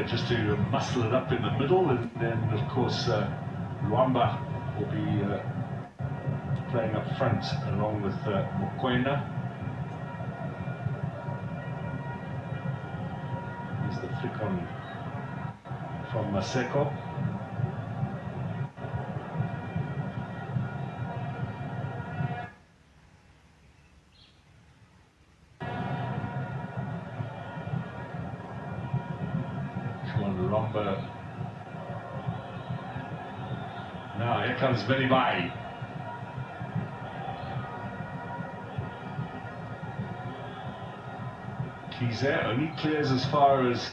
Just to muscle it up in the middle, and then of course Luamba will be playing up front along with Mokoena. Here's the flick on from Maseko. number. Now here comes Belibai. Kaizer only clears as far as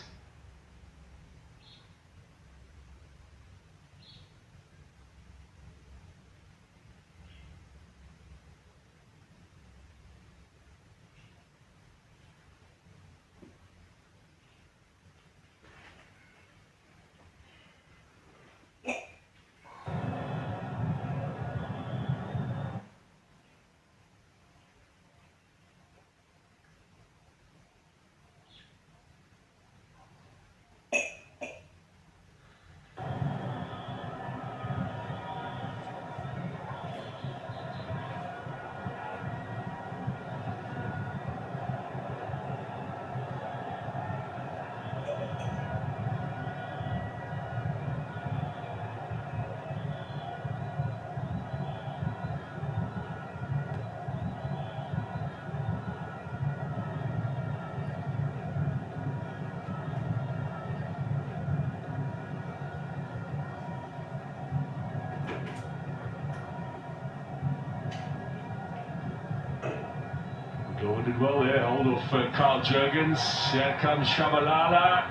did well there, hold of Carl Jurgens. Here comes Shabalala,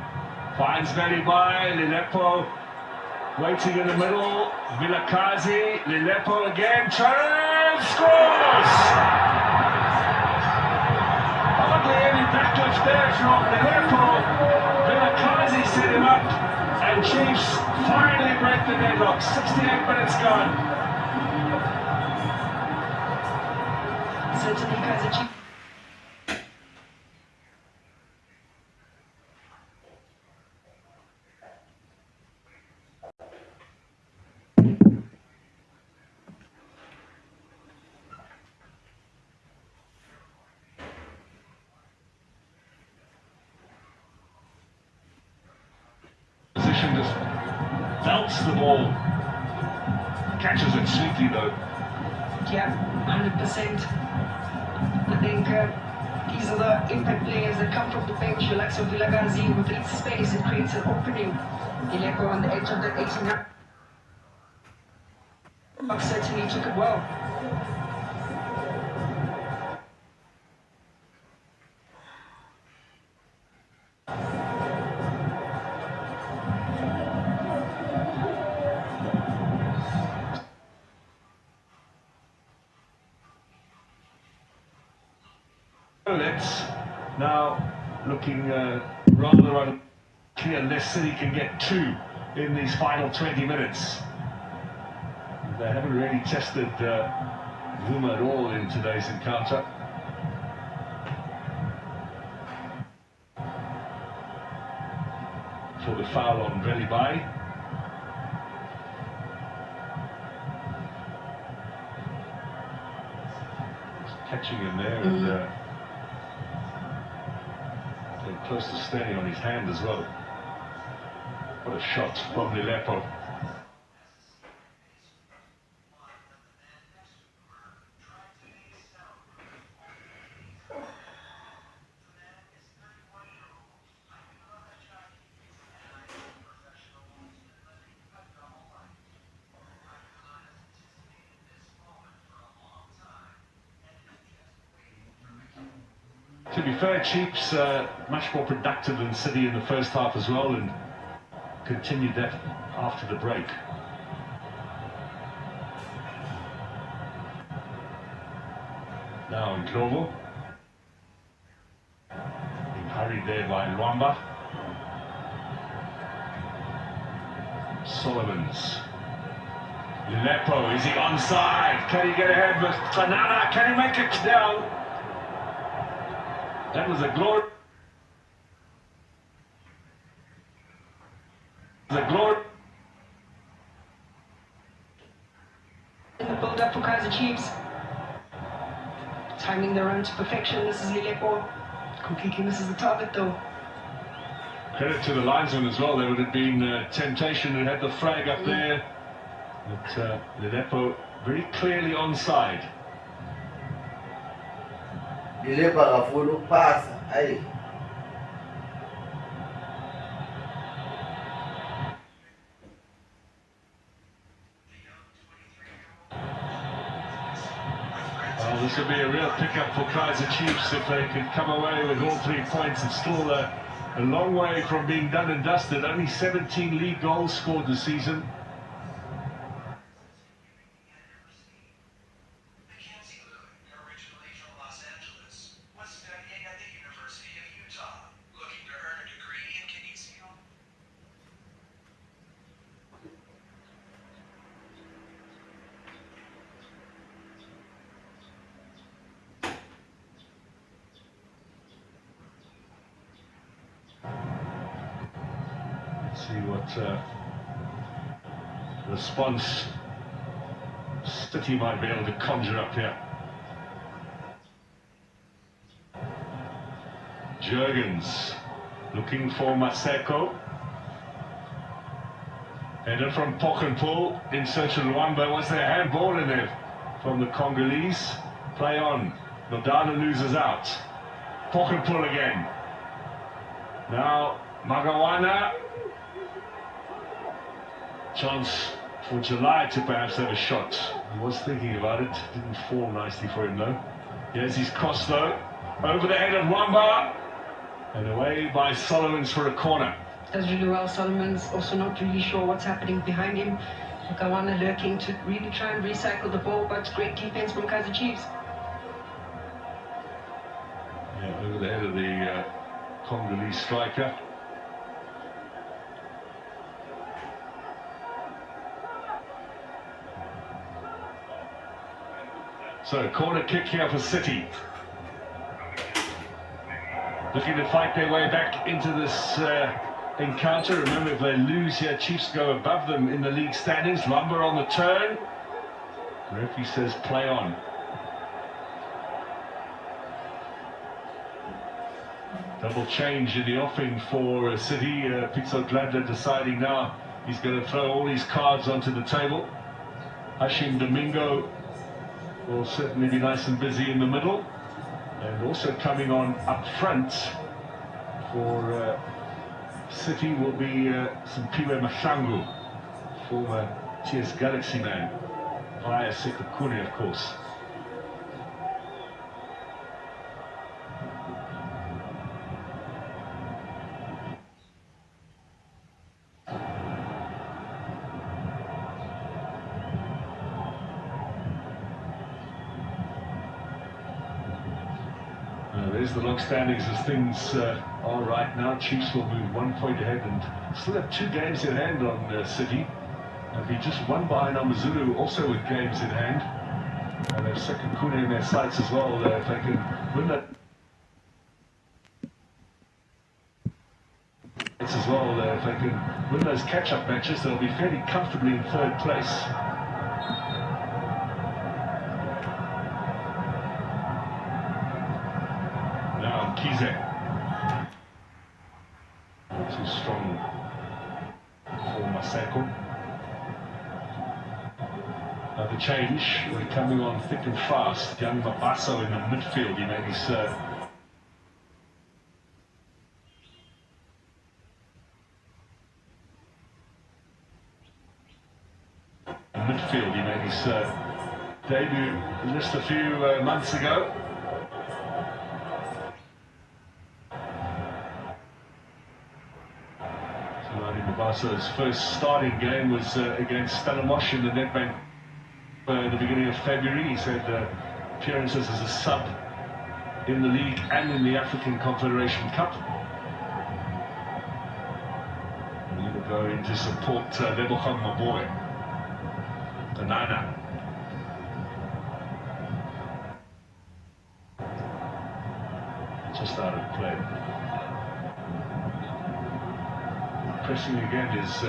finds Belibai, Lilepo waiting in the middle, Vilakazi, Lilepo again, turns, scores! Hardly any backlift there from Lilepo, Vilakazi set him up, and Chiefs finally break the deadlock, 68 minutes gone. Certainly Kaizerchiefs. Position just belts the ball, catches it sweetly though. Yeah, 100%. I think these are the impact players that come from the bench. The likes of Vilakazi with its space, it creates an opening. Ilepo on the edge of the 18 box certainly took it well. Let's now looking rather unclear unless City can get two in these final 20 minutes. They haven't really tested Vuma at all in today's encounter. For the foul on Belibai. Catching him there and close to standing on his hand as well. What a shot from Lilepo. To be fair, Chiefs much more productive than City in the first half as well, and continued that after the break. Now in Glovo, being hurried there by Luamba. Solomons. Lilepo, is he onside? Can he get ahead with Tanana? Can he make it down? That was a glory. In the build-up for Kaizerchiefs. Timing the run to perfection. This is Lilepo. Completely misses the target though. Credit to the linesman as well. There would have been temptation and had the flag up there. But Lilepo very clearly onside. Lilepo akafuna ukupasa, ayi. This would be a real pickup for Kaizerchiefs if they could come away with all 3 points. It's still a long way from being done and dusted. Only 17 league goals scored this season. See what response City might be able to conjure up here. Jurgens looking for Maseko. Header from Pokenpool in search of Luamba. Was there a handball in there from the Congolese? Play on. Nodana loses out. Pokenpool again. Now Magawana. Chance for July to perhaps have a shot. He was thinking about it. Didn't fall nicely for him though. Here's his cross though. Over the head of Wamba. And away by Solomons for a corner. Does really well. Solomons also not really sure what's happening behind him. Gawana lurking to really try and recycle the ball, but great defense from Kaizerchiefs. Yeah, over the head of the Congolese striker. So, corner kick here for City. Looking to fight their way back into this encounter. Remember, if they lose here, Chiefs go above them in the league standings. Lumber on the turn. The referee says play on. Double change in the offing for City. Pizzo Gladler deciding now he's going to throw all his cards onto the table. Hashim Domingo will certainly be nice and busy in the middle, and also coming on up front for City will be Simpiwe Mashangu, former TS Galaxy man, via Sekukune of course. There's the log standings as things are right now. Chiefs will move 1 point ahead and still have 2 games in hand on City. They'll be just 1 behind Amazulu, also with games in hand. And they've Sekukune in their sights as well. If they can win that as well, if they can win those catch-up matches, they'll be fairly comfortably in 3rd place. Kize. Too strong for Maseko. The change, we're coming on thick and fast. Young Mabaso in the midfield, he made his debut just a few months ago. Mabaso's first starting game was against Stellenbosch in the Nedbank at the beginning of February. He's had appearances as a sub in the league and in the African Confederation Cup. He will go in to support Lebogang Maboe. Banana. Just out of play. Pressing again is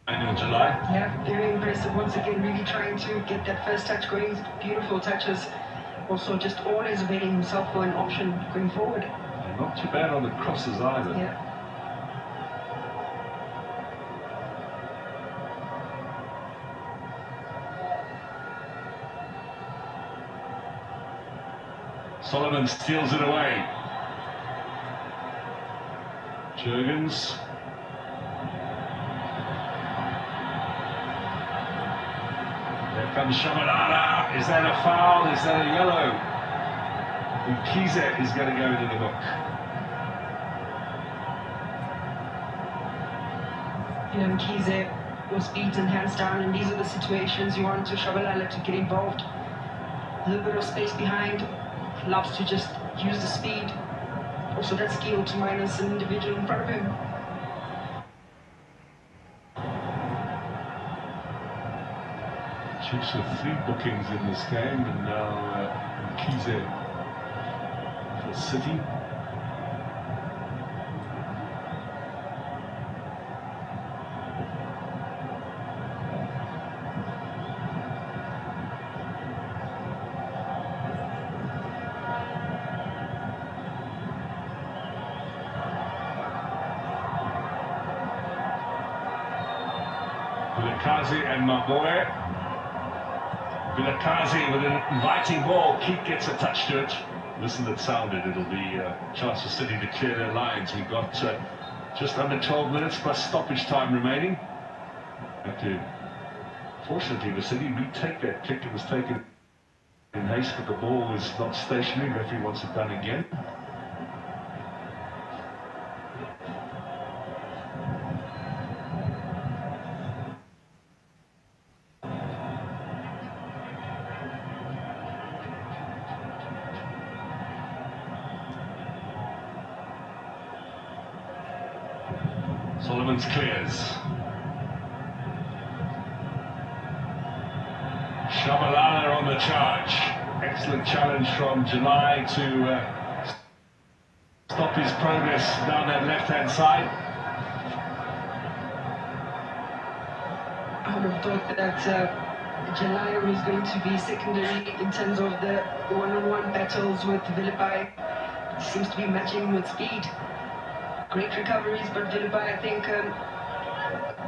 Emmanuel July. Yeah, very impressive once again, really trying to get that first touch going. Beautiful touches. Also just always availing himself for an option going forward. And not too bad on the crosses either. Yeah. Solomon steals it away. Jurgens. Here comes Shabalala. Is that a foul? Is that a yellow? Kaizer is going to go into the book. Kaizer was beaten hands down, and these are the situations you want to Shabalala to get involved. A little bit of space behind, loves to just use the speed. Also that skill to minus an individual in front of him. Chiefs with 3 bookings in this game, and now Kaizer for City. Vilakazi and Maboe. Vilakazi with an inviting ball. Keith gets a touch to it. Listen, it sounded. It'll be a chance for City to clear their lines. We've got just under 12 minutes plus stoppage time remaining. Fortunately, the City retake that kick. It was taken in haste, but the ball was not stationary. The referee wants it done again. Solomons clears. Shabalala on the charge. Excellent challenge from July to stop his progress down that left-hand side. I would have thought that July was going to be secondary in terms of the one-on-one battles with Vilibai. Seems to be matching with speed. Great recoveries, but Vilibai, I think,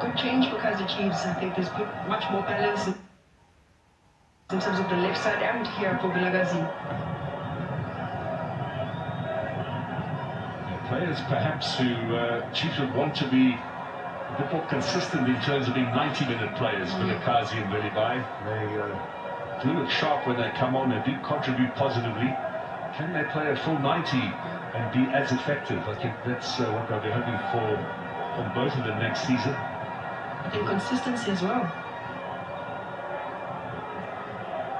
good change for Kaizerchiefs. I think there's much more balance in terms of the left side and here for Vilakazi. Players perhaps who Chiefs would want to be a bit more consistent in terms of being 90-minute players, Vilakazi and Vilibai. They do look sharp when they come on, they do contribute positively. Can they play a full 90 and be as effective? I think that's what they'll be hoping for from both of them next season. I think consistency as well.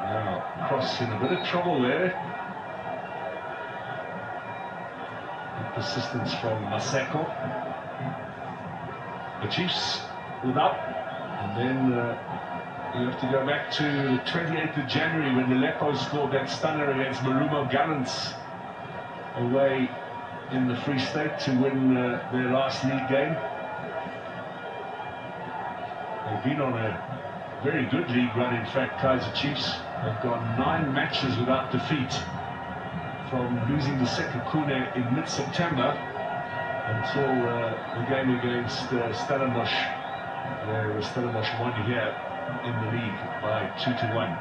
Now, Cross in a bit of trouble there. And persistence from Maseko. The Chiefs without, and then you have to go back to the 28th of January when the Lepos scored that stunner against Marumo Gallants away in the Free State to win their last league game. They've been on a very good league run, in fact. Kaizerchiefs have gone 9 matches without defeat from losing the Sekukune in mid-September until the game against Stellenbosch, where Stellenbosch won here in the league by 2-1.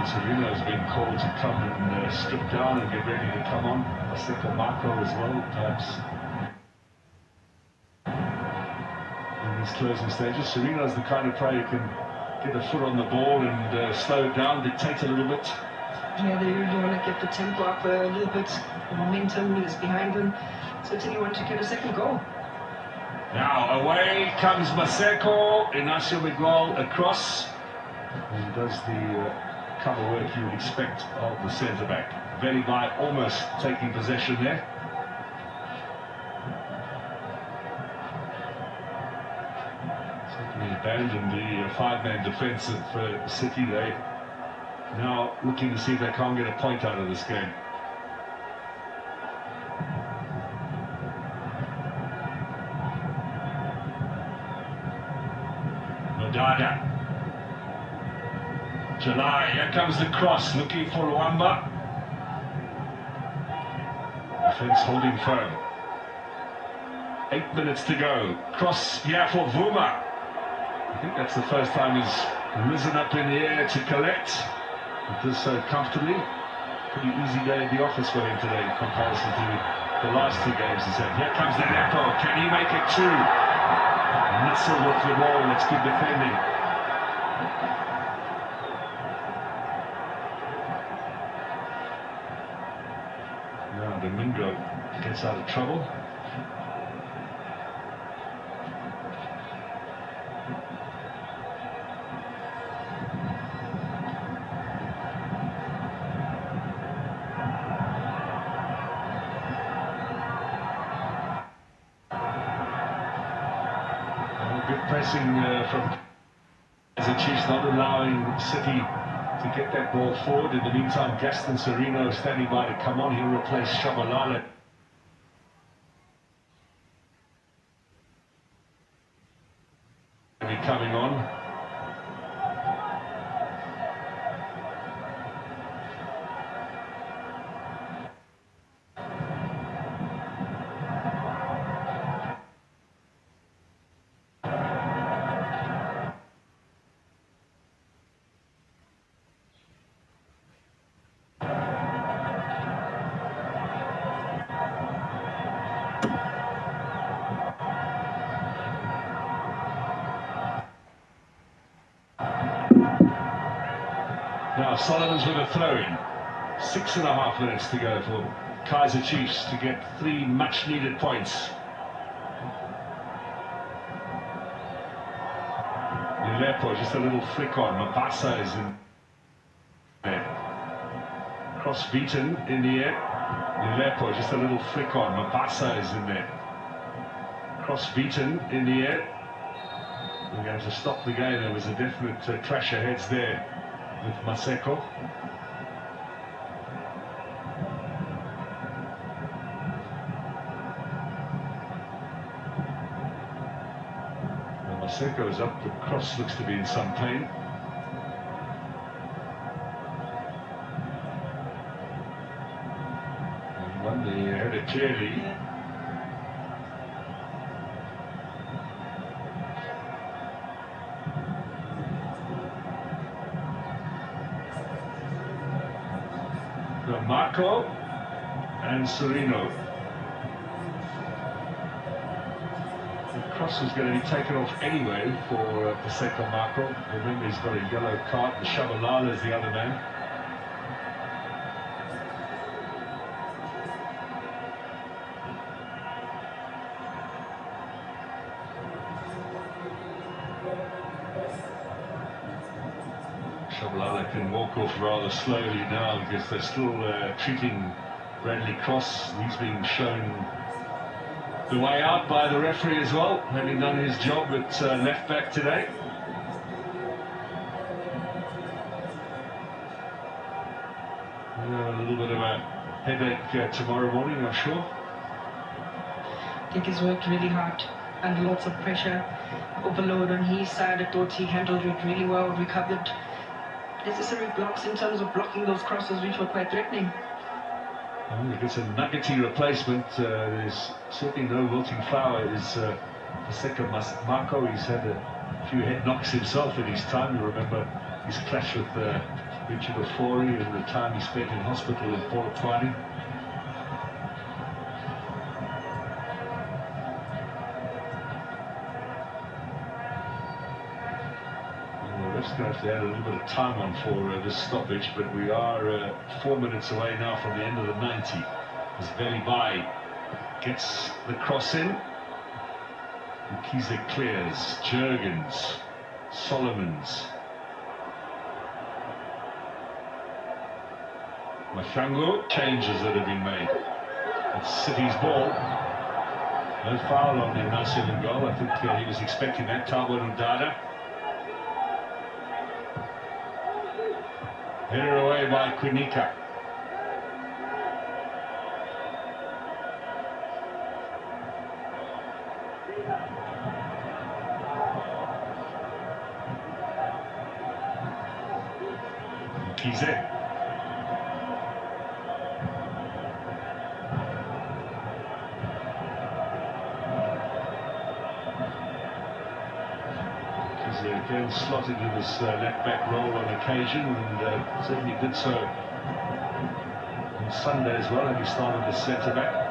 Serena has been called to come and strip down and get ready to come on. Maseko Marco as well, perhaps in these closing stages. Serena is the kind of player who can get a foot on the ball and slow it down, dictate a little bit. Yeah, they really want to get the tempo up a little bit. The momentum is behind them. Certainly want to get a second goal. Now away comes Maseko. Inacio Miguel across. And does the cover work you would expect of the centre-back. Vilibai almost taking possession there. Certainly abandoned the 5-man defence of City. They now looking to see if they can't get a point out of this game. Nodada. July, here comes the cross, looking for Luamba. Defence holding firm. 8 minutes to go. Cross here for Vuma. I think that's the first time he's risen up in the air to collect. He does so comfortably. Pretty easy day at the office for him today in comparison to the last two games he's had. Here comes the Lepo. Can he make it two? Muscle with the ball. That's good defending. Now Domingo gets out of trouble. Good pressing from Kaizerchiefs, not allowing City to get that ball forward. In the meantime, Gaston Sereno standing by to come on. He'll replace Shabalala. Coming on. Now Solomon's with a throw-in. 6.5 minutes to go for Kaizerchiefs to get 3 much-needed points. Lilepo, just a little flick on. Mabasa is in there. Cross beaten in the air. Lilepo, just a little flick on. Mabasa is in there. Cross beaten in the air. We're going to stop the game. There was a definite clash of heads there with Maseko. Well, Maseko is up, the cross looks to be in some pain. And won the header clearly. Marco and Sereno. The cross was going to be taken off anyway for Paseko Marco. Remember, he's got a yellow card. The Shabalala is the other man. Shabalala can walk off rather slowly now because they're still treating Bradley Cross. He's being shown the way out by the referee as well, having done his job at left back today. A little bit of a headache tomorrow morning, I'm sure. I think he's worked really hard under lots of pressure, overload on his side. I thought he handled it really well, recovered necessary blocks in terms of blocking those crosses, which were quite threatening. Well, he gets a nuggety replacement. There's certainly no wilting flower. Is Paseko Marco. He's had a few head knocks himself in his time. You remember his clash with Richard Ofori and the time he spent in hospital in Polokwane. Going to have to add a little bit of time on for this stoppage, but we are 4 minutes away now from the end of the 90. As Velibai gets the cross in, Mkize clears, Jurgens, Solomons, Mashango, changes that have been made. It's City's ball. No foul on the Nasir goal. I think he was expecting that. Tabo Ndada. Header away by Quinica. Kize. again slotted in this left back role on occasion, and certainly did so on Sunday as well, and he started as centre back.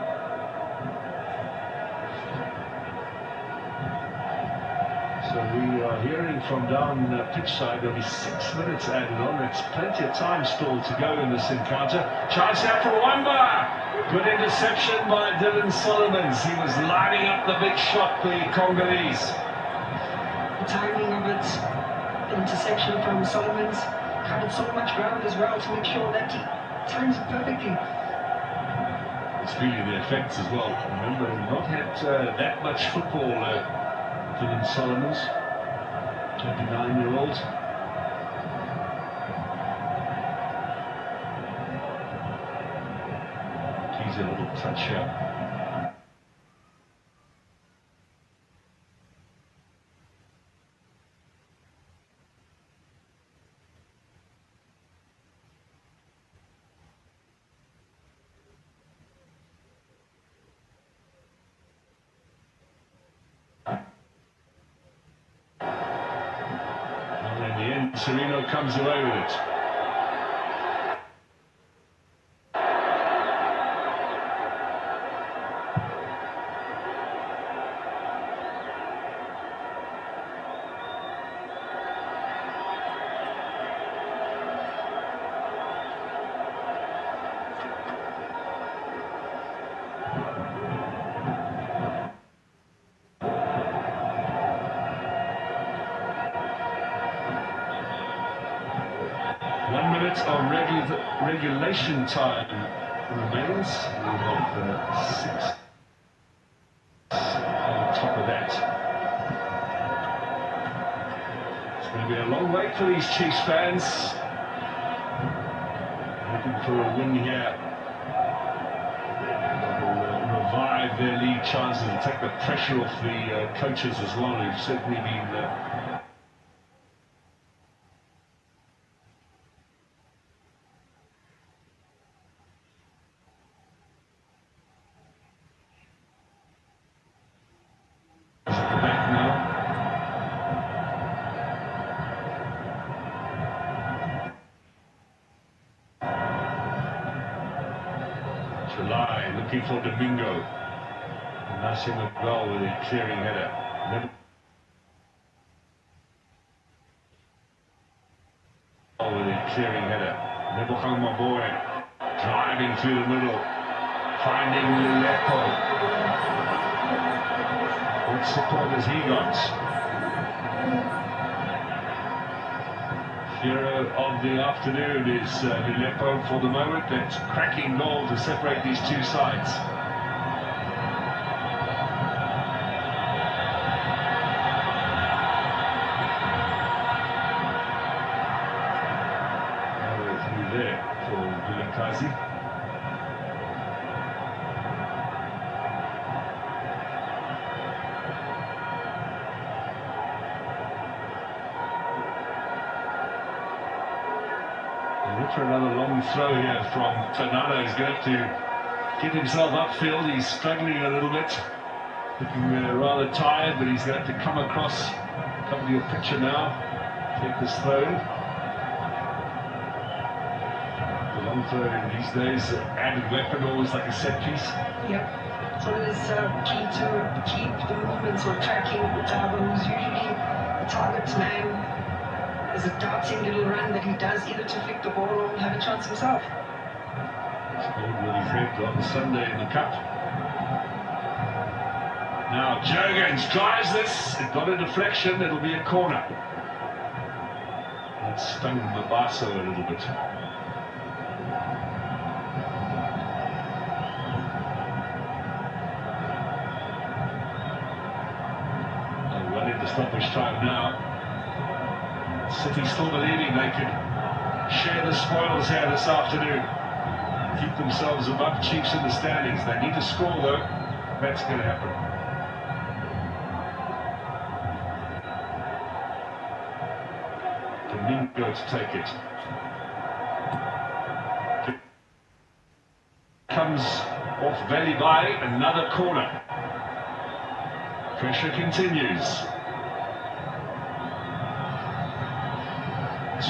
So we are hearing from down pitch side, there'll be 6 minutes added on. That's plenty of time still to go in this encounter. Chance here for Wamba! Good interception by Dylan Solomons. He was lining up the big shot, the Congolese. The timing of it, the interception from Solomons, covered so much ground as well to make sure that he times it perfectly. It's feeling the effects as well. Remember, not had that much football, Dylan Solomons, 29-year-old. He's a little touch here. Sereno comes away with it. Of regulation time remains. We have 6 on top of that. It's going to be a long wait for these Chiefs fans. Looking for a win here. Will revive their league chances and take the pressure off the coaches as well, who've certainly been looking for Domingo. Nassim Abdul with a clearing header. Nebuchadnezzar Maboy driving through the middle, finding Lepo. What support has he got? Hero of the afternoon is Lepo for the moment. That's cracking goal to separate these two sides. Through there for Vilakazi. For another long throw here from Fernando. He's going to get himself upfield. He's struggling a little bit, looking rather tired, but he's going to come across, come to your picture now, take this throw. The long throw in these days, added weapon, always like a set piece. Yep. So it is key to keep the movements or tracking who's usually the target man. There's a darting little run that he does either to flick the ball or have a chance himself. Scored with his head on Sunday in the cup. Now Jurgens drives this. It got a deflection. It'll be a corner. That stung Mabaso a little bit. Well into stoppage time now. City still believing they could share the spoils here this afternoon. Keep themselves above Chiefs in the standings. They need to score though. That's going to happen. Domingo to take it. Comes off Valley by another corner. Pressure continues. 2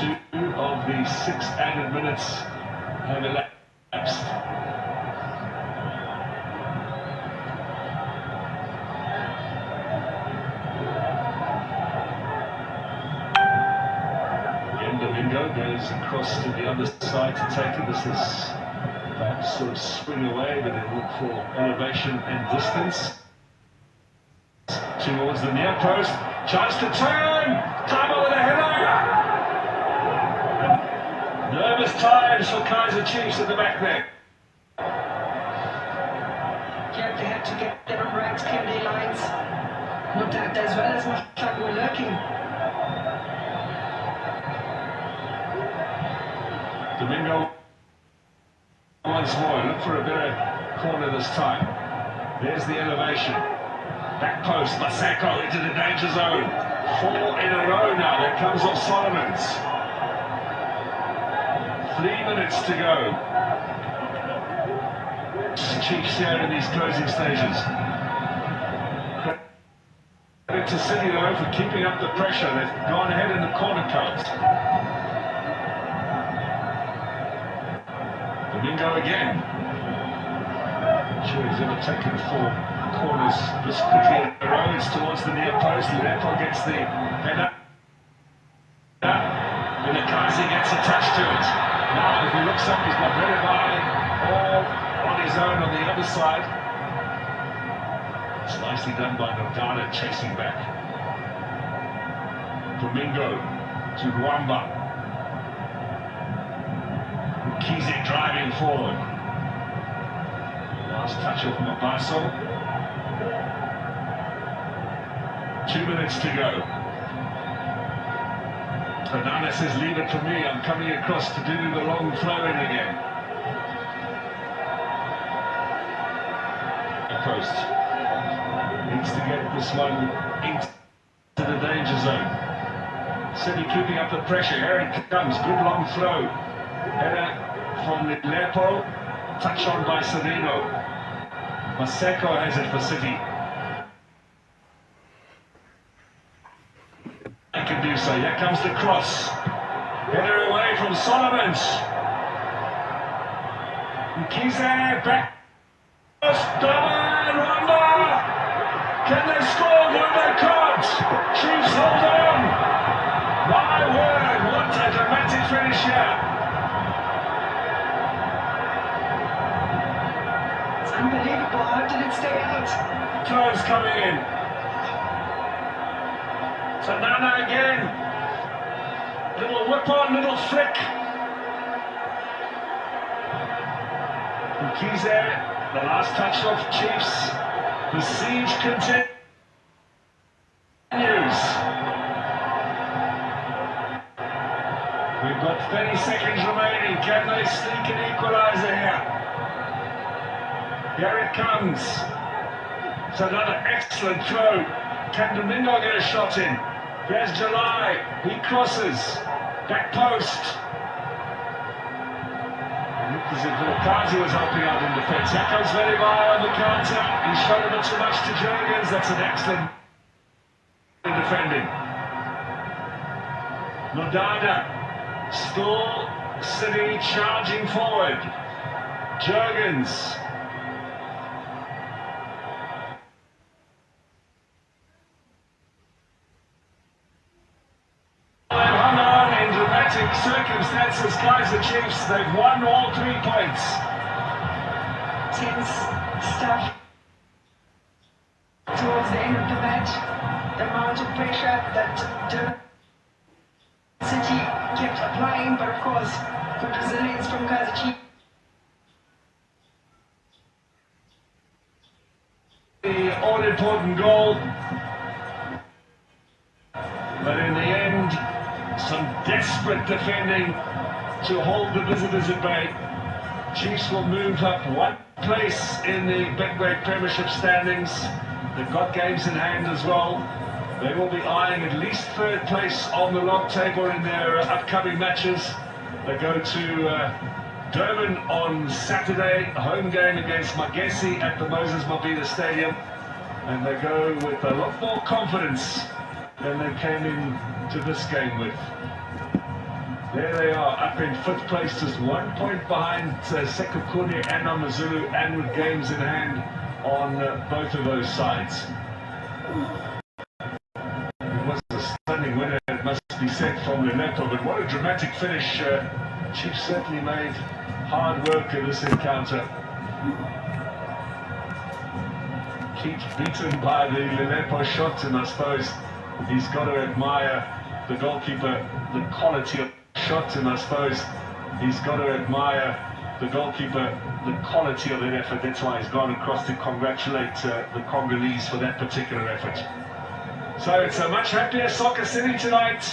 of the 6 added minutes have elapsed. Again, Domingo goes across to the other side to take it. This is perhaps sort of swing away, but it'll look for elevation and distance. Towards the near post, chance to turn, Kama with a header. Nervous times for Kaizerchiefs at the back there. Yeah, they had to get their own ranks, clear their lines. Not that as well as Mahlan were lurking. Domingo once more, look for a better corner this time. There's the elevation. Back post, Maseko into the danger zone. 4 in a row now, there comes off Solomons. 3 minutes to go. Chiefs here in these closing stages. Credit to City though for keeping up the pressure. They've gone ahead in the corner count. Domingo again. Sure he's ever taken 4 corners this quickly in a row. It's towards the near post. Lepo gets the header. And the Kaiser gets attached to it. Now if he looks up, he's got Verify all on his own on the other side. It's nicely done by Nogada chasing back. Domingo to Rwamba. Kize driving forward. Last touch of Mabaso. 2 minutes to go. Fernanda says, leave it for me. I'm coming across to do the long throw in again. The post needs to get this one into the danger zone. City keeping up the pressure. Here it comes. Good long throw. Header from Lepo. Touch on by Savino. Maseko has it for City. I can do so. Here comes the cross. Header away from Solomons. Kize back. Rwanda. Can they score? No, they can't. Chiefs hold on. My word, what a dramatic finish here. It's unbelievable. How did it stay out? Close coming in. So Nana again. Little whip on, little flick. Kize, the last touch of Chiefs. The siege continues. We've got 30 seconds remaining. Can they sneak an equaliser here? Here it comes. It's another excellent throw. Can Domingo get a shot in? Here's July. He crosses. Back post. Looked as if Kazi was helping out in defence. Here comes Verify on the counter. He showed a bit too much to Jurgens. That's an excellent defending. Nodada. Still City charging forward. Jurgens. Circumstances, Kaizerchiefs, they've won all 3 points. Tense stuff towards the end of the match. The amount of pressure that Durban City kept applying, but of course, good resilience from Kaizerchiefs. The all-important goal, but in the end, some desperate defending to hold the visitors at bay. Chiefs will move up 1 place in the Betway Premiership standings. They've got games in hand as well. They will be eyeing at least 3rd place on the log table in their upcoming matches. They go to Durban on Saturday, a home game against Magesi at the Moses Mabhida Stadium. And they go with a lot more confidence than they came in to this game with. There they are, up in 5th place, just 1 point behind Sekhukhune and Amazulu, and with games in hand on both of those sides. It was a stunning winner, it must be said, from Lenepo, but what a dramatic finish. Chiefs certainly made hard work in this encounter. Keeps beaten by the Lenepo shot, and I suppose he's got to admire the goalkeeper, the quality of shot, and I suppose he's got to admire the goalkeeper, the quality of that effort. That's why he's gone across to congratulate the Congolese for that particular effort. So it's a much happier Soccer City tonight.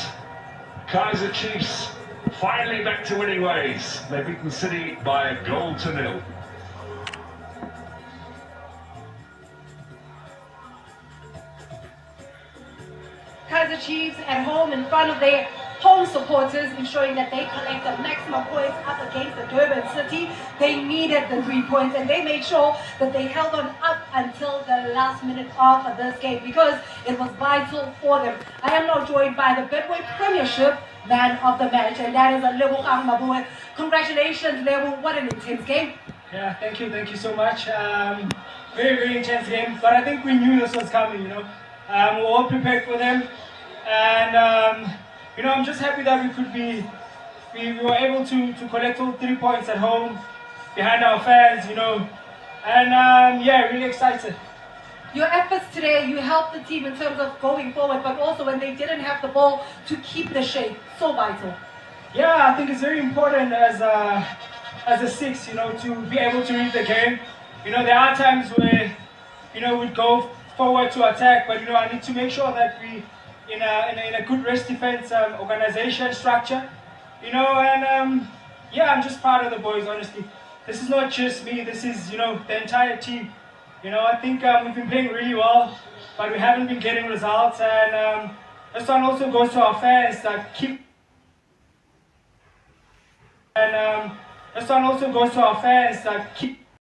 Kaizerchiefs finally back to winning ways. They've beaten City by 1-0. Kaizerchiefs at home in front of their home supporters, ensuring that they collect the maximum points up against the Durban City. They needed the 3 points, and they made sure that they held on up until the last minute of this game, because it was vital for them. I am now joined by the Betway Premiership man of the match, and that is Lebogang Mabue. Congratulations, Lebo. What an intense game. Yeah, thank you so much. Very, very intense game, but I think we knew this was coming, you know. We were all prepared for them, and you know, I'm just happy that we were able to collect all 3 points at home behind our fans, you know, and yeah, really excited. Your efforts today, you helped the team in terms of going forward, but also when they didn't have the ball, to keep the shape. So vital. Yeah, I think it's very important as a six, you know, to be able to read the game. You know, there are times where, you know, we'd go forward to attack, but you know, I need to make sure that we in a good rest defense organization structure, you know, and yeah, I'm just proud of the boys, honestly. This is not just me, this is, you know, the entire team. You know, I think we've been playing really well, but we haven't been getting results, and this one also goes to our fans that keep, and this one also goes to our fans that keep